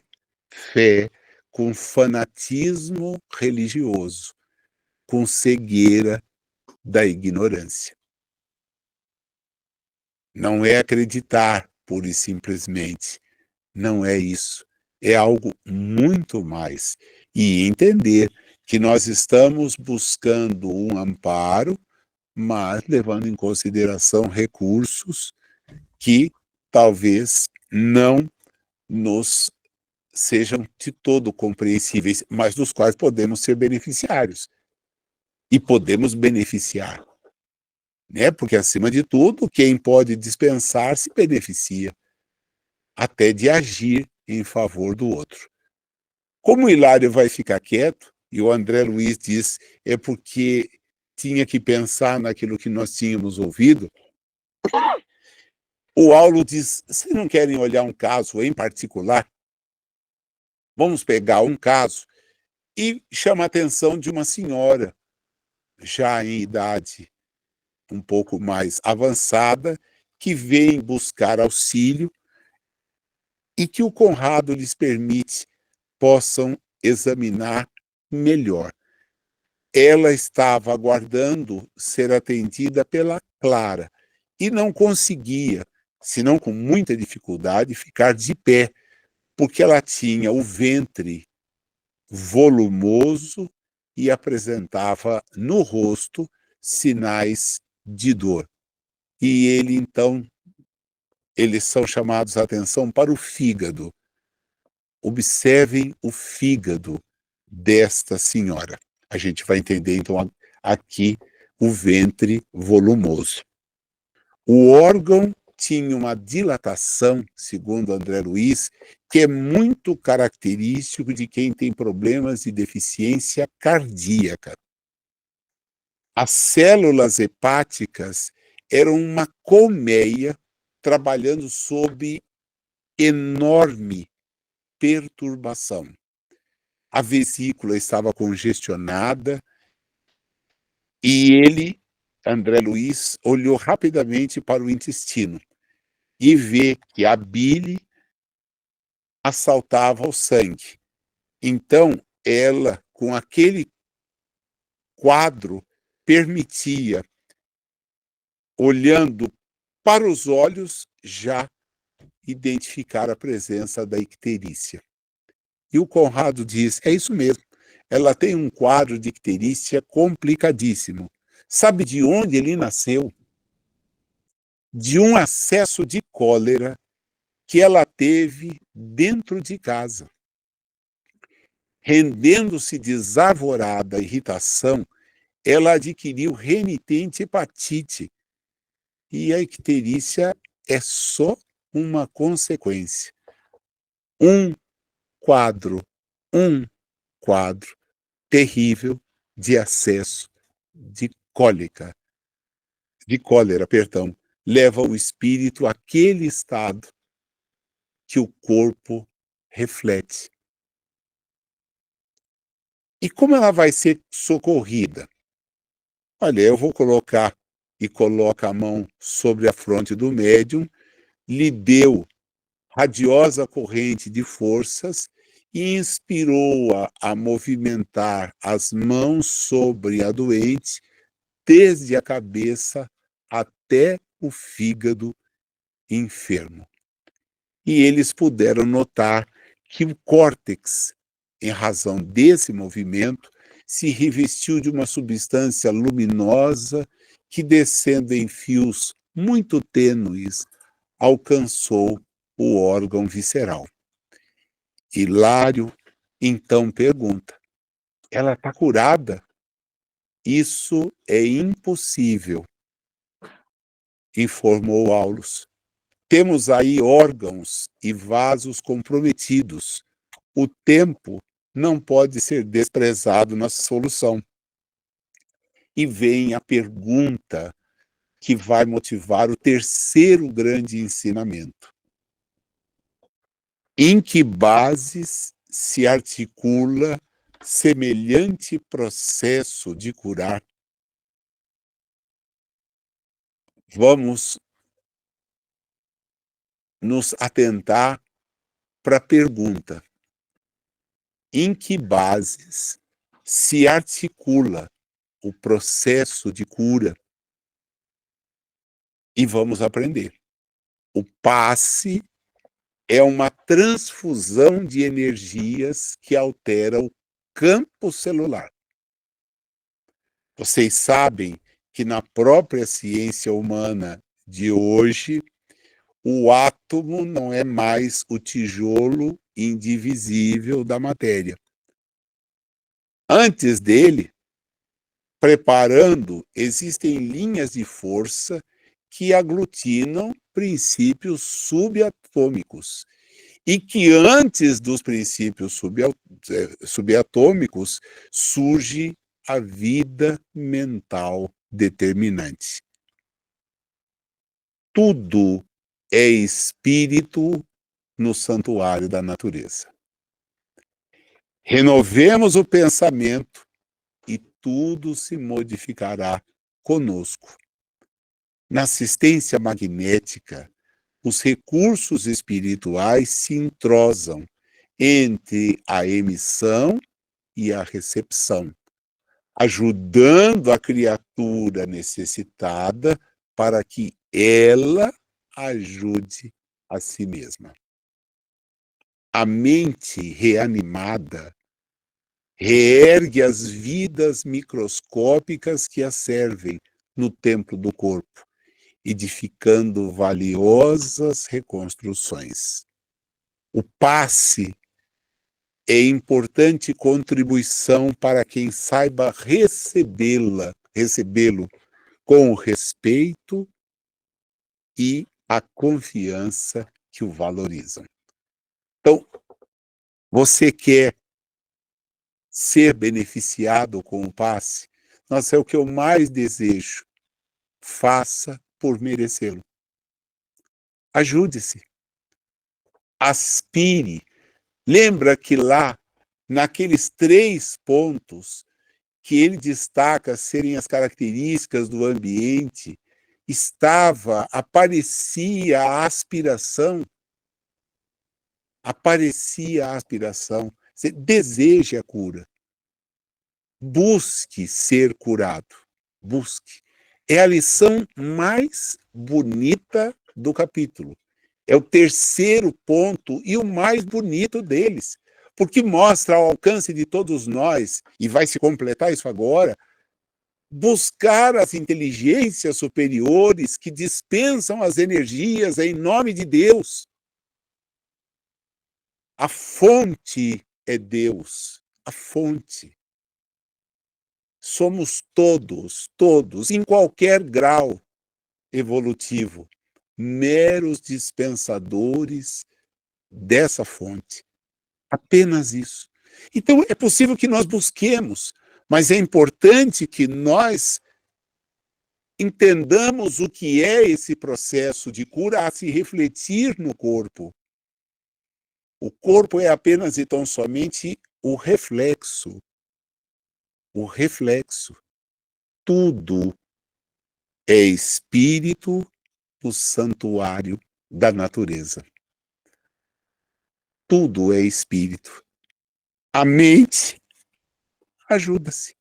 com fanatismo religioso, com cegueira da ignorância. Não é acreditar pura e simplesmente, não é isso. É algo muito mais. E entender que nós estamos buscando um amparo, mas levando em consideração recursos que talvez não nos sejam de todo compreensíveis, mas dos quais podemos ser beneficiários. E podemos beneficiar. Né? Porque, acima de tudo, quem pode dispensar se beneficia, até de agir em favor do outro. Como o Hilário vai ficar quieto, e o André Luiz diz, é porque tinha que pensar naquilo que nós tínhamos ouvido, o Aulo diz, vocês não querem olhar um caso em particular? Vamos pegar um caso e chama a atenção de uma senhora, já em idade um pouco mais avançada, que vem buscar auxílio e que o Conrado lhes permite possam examinar melhor. Ela estava aguardando ser atendida pela Clara e não conseguia, senão com muita dificuldade, ficar de pé, porque ela tinha o ventre volumoso e apresentava no rosto sinais de dor. e ele então eles são chamados a atenção para o fígado. Observem o fígado desta senhora. A gente vai entender então aqui o ventre volumoso. O órgão tinha uma dilatação, segundo André Luiz, que é muito característico de quem tem problemas de deficiência cardíaca. As células hepáticas eram uma colmeia trabalhando sob enorme perturbação. A vesícula estava congestionada e ele, André Luiz, olhou rapidamente para o intestino e vê que a bile assaltava o sangue. Então, ela, com aquele quadro, permitia, olhando para os olhos, já identificar a presença da icterícia. E o Conrado diz, é isso mesmo, ela tem um quadro de icterícia complicadíssimo. Sabe de onde ele nasceu? De um acesso de cólera que ela teve dentro de casa. Rendendo-se desavorada à irritação, ela adquiriu renitente hepatite. E a icterícia é só uma consequência. Um quadro terrível de acesso de cólera, leva o espírito àquele estado que o corpo reflete. E como ela vai ser socorrida? Olha, eu vou colocar e coloca a mão sobre a fronte do médium, lhe deu radiosa corrente de forças e inspirou-a a movimentar as mãos sobre a doente, desde a cabeça até o fígado enfermo. E eles puderam notar que o córtex, em razão desse movimento, se revestiu de uma substância luminosa que, descendo em fios muito tênues, alcançou o órgão visceral. Hilário então pergunta: ela está curada? Isso é impossível, informou Aulus. Temos aí órgãos e vasos comprometidos. O tempo não pode ser desprezado na solução. E vem a pergunta que vai motivar o terceiro grande ensinamento. Em que bases se articula semelhante processo de curar? Vamos nos atentar para a pergunta: em que bases se articula o processo de cura? E vamos aprender. O passe é uma transfusão de energias que altera o campo celular. Vocês sabem que na própria ciência humana de hoje, o átomo não é mais o tijolo indivisível da matéria. Antes dele, preparando, existem linhas de força que aglutinam princípios subatômicos e que antes dos princípios subatômicos surge a vida mental determinante. Tudo é espírito no santuário da natureza. Renovemos o pensamento e tudo se modificará conosco. Na assistência magnética, os recursos espirituais se entrosam entre a emissão e a recepção, ajudando a criatura necessitada para que ela ajude a si mesma. A mente reanimada reergue as vidas microscópicas que a servem no templo do corpo edificando valiosas reconstruções. O passe é importante contribuição para quem saiba recebê-lo com o respeito e a confiança que o valorizam. Então, você quer ser beneficiado com o passe? Nossa, é o que eu mais desejo. Faça por merecê-lo. Ajude-se. Aspire. Lembra que lá, naqueles 3 pontos que ele destaca serem as características do ambiente, aparecia a aspiração. Aparecia a aspiração. Você deseja a cura. Busque ser curado. Busque. É a lição mais bonita do capítulo. É o 3º ponto e o mais bonito deles, porque mostra ao alcance de todos nós, e vai se completar isso agora, buscar as inteligências superiores que dispensam as energias em nome de Deus. A fonte é Deus, a fonte. Somos todos, em qualquer grau evolutivo, meros dispensadores dessa fonte. Apenas isso. Então, é possível que nós busquemos, mas é importante que nós entendamos o que é esse processo de cura a se refletir no corpo. O corpo é apenas e tão somente o reflexo. O reflexo. Tudo é espírito do santuário da natureza. Tudo é espírito. A mente ajuda-se.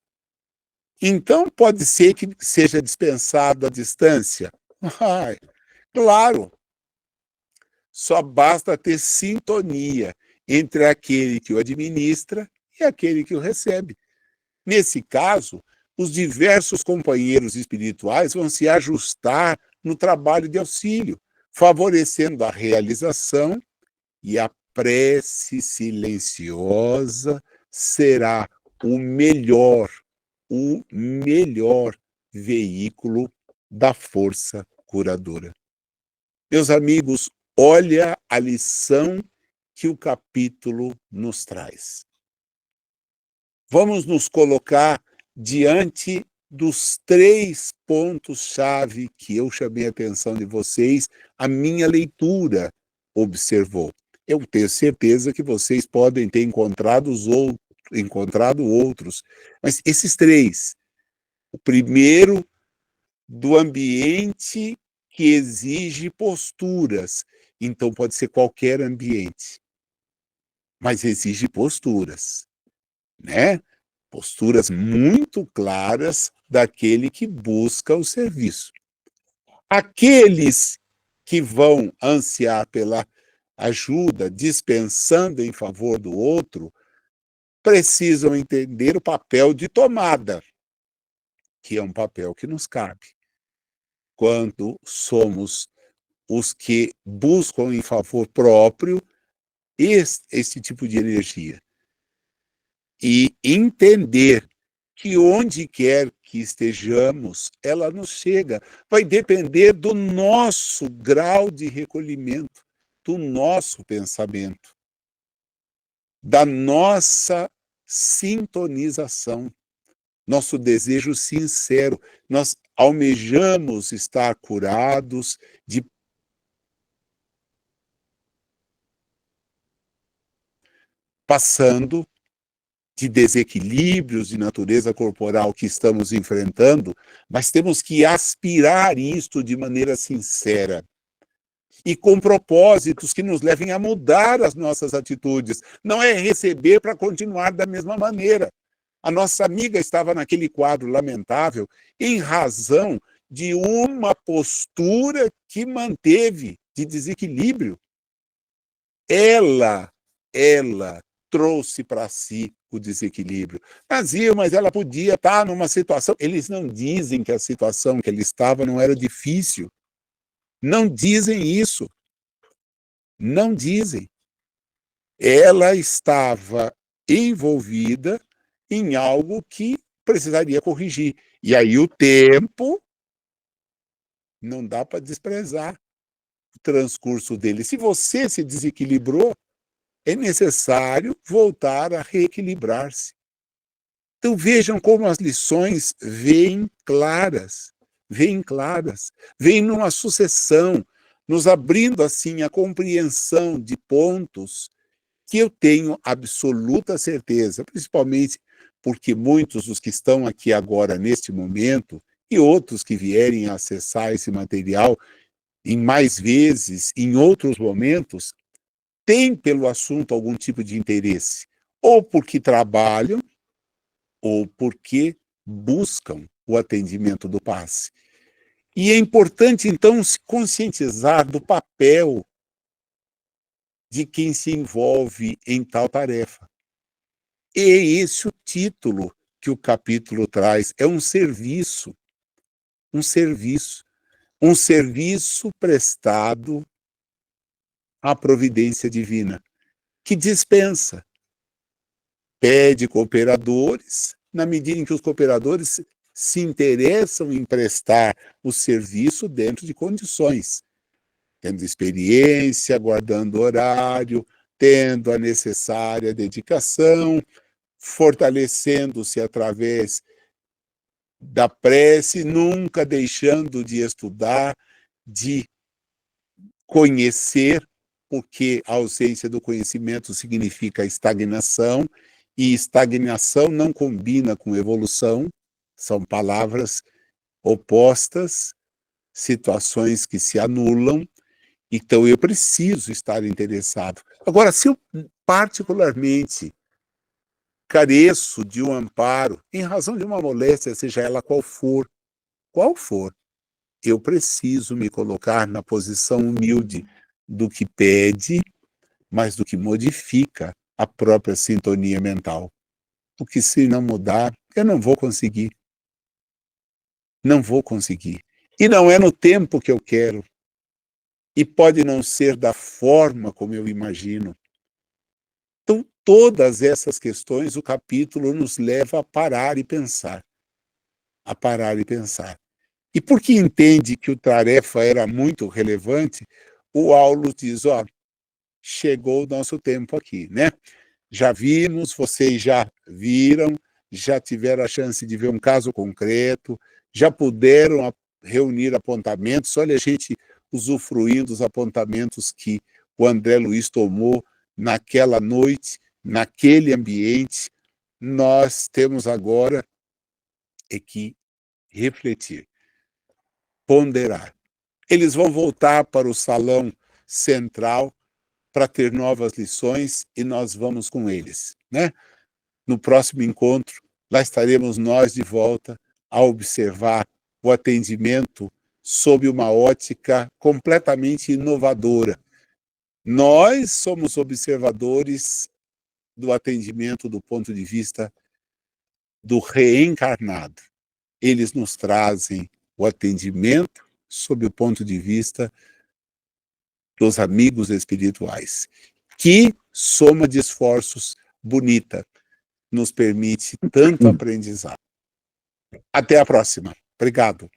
Então, pode ser que seja dispensado à distância? Ai, claro, só basta ter sintonia entre aquele que o administra e aquele que o recebe. Nesse caso, os diversos companheiros espirituais vão se ajustar no trabalho de auxílio, favorecendo a realização, e a prece silenciosa será o melhor veículo da força curadora. Meus amigos, olha a lição que o capítulo nos traz. Vamos nos colocar diante dos 3 pontos-chave que eu chamei a atenção de vocês, a minha leitura observou. Eu tenho certeza que vocês podem ter encontrado outros, mas esses 3. O primeiro, do ambiente que exige posturas. Então, pode ser qualquer ambiente, mas exige posturas, né? Posturas muito claras daquele que busca o serviço. Aqueles que vão ansiar pela ajuda, dispensando em favor do outro, precisam entender o papel de tomada, que é um papel que nos cabe. Quando somos os que buscam em favor próprio esse tipo de energia. E entender que onde quer que estejamos, ela nos chega. Vai depender do nosso grau de recolhimento, do nosso pensamento, da nossa sintonização, nosso desejo sincero. Nós almejamos estar curados de passando de desequilíbrios de natureza corporal que estamos enfrentando, mas temos que aspirar isto de maneira sincera e com propósitos que nos levem a mudar as nossas atitudes. Não é receber para continuar da mesma maneira. A nossa amiga estava naquele quadro lamentável em razão de uma postura que manteve de desequilíbrio. Ela trouxe para si o desequilíbrio. Mas ela podia estar numa situação... Eles não dizem que a situação que ele estava não era difícil. Não dizem isso. Não dizem. Ela estava envolvida em algo que precisaria corrigir. E aí o tempo não dá para desprezar o transcurso dele. Se você se desequilibrou, é necessário voltar a reequilibrar-se. Então vejam como as lições vêm claras, vêm numa sucessão, nos abrindo assim a compreensão de pontos que eu tenho absoluta certeza, principalmente porque muitos dos que estão aqui agora neste momento e outros que vierem a acessar esse material em mais vezes, em outros momentos, têm pelo assunto algum tipo de interesse, ou porque trabalham, ou porque buscam o atendimento do passe. E é importante, então, se conscientizar do papel de quem se envolve em tal tarefa. É esse o título que o capítulo traz, é um serviço, um serviço, um serviço prestado à providência divina, que dispensa, pede cooperadores, na medida em que os cooperadores se interessam em prestar o serviço dentro de condições, tendo experiência, guardando horário, tendo a necessária dedicação, fortalecendo-se através da prece, nunca deixando de estudar, de conhecer, porque a ausência do conhecimento significa estagnação, e estagnação não combina com evolução, são palavras opostas, situações que se anulam, então eu preciso estar interessado. Agora, se eu particularmente careço de um amparo, em razão de uma moléstia, seja ela qual for, eu preciso me colocar na posição humilde do que pede, mas do que modifica a própria sintonia mental. Porque se não mudar, eu não vou conseguir. Não vou conseguir. E não é no tempo que eu quero. E pode não ser da forma como eu imagino. Então, todas essas questões, o capítulo nos leva a parar e pensar. A parar e pensar. E porque entende que o tarefa era muito relevante, o Aulus diz, ó, chegou o nosso tempo aqui, né? Já vimos, vocês já viram, já tiveram a chance de ver um caso concreto, já puderam reunir apontamentos, olha a gente usufruindo dos apontamentos que o André Luiz tomou naquela noite, naquele ambiente, nós temos agora que refletir, ponderar. Eles vão voltar para o salão central para ter novas lições e nós vamos com eles, né? No próximo encontro, lá estaremos nós de volta a observar o atendimento sob uma ótica completamente inovadora. Nós somos observadores do atendimento do ponto de vista do reencarnado. Eles nos trazem o atendimento sob o ponto de vista dos amigos espirituais. Que soma de esforços bonita nos permite tanto aprendizado. Até a próxima. Obrigado.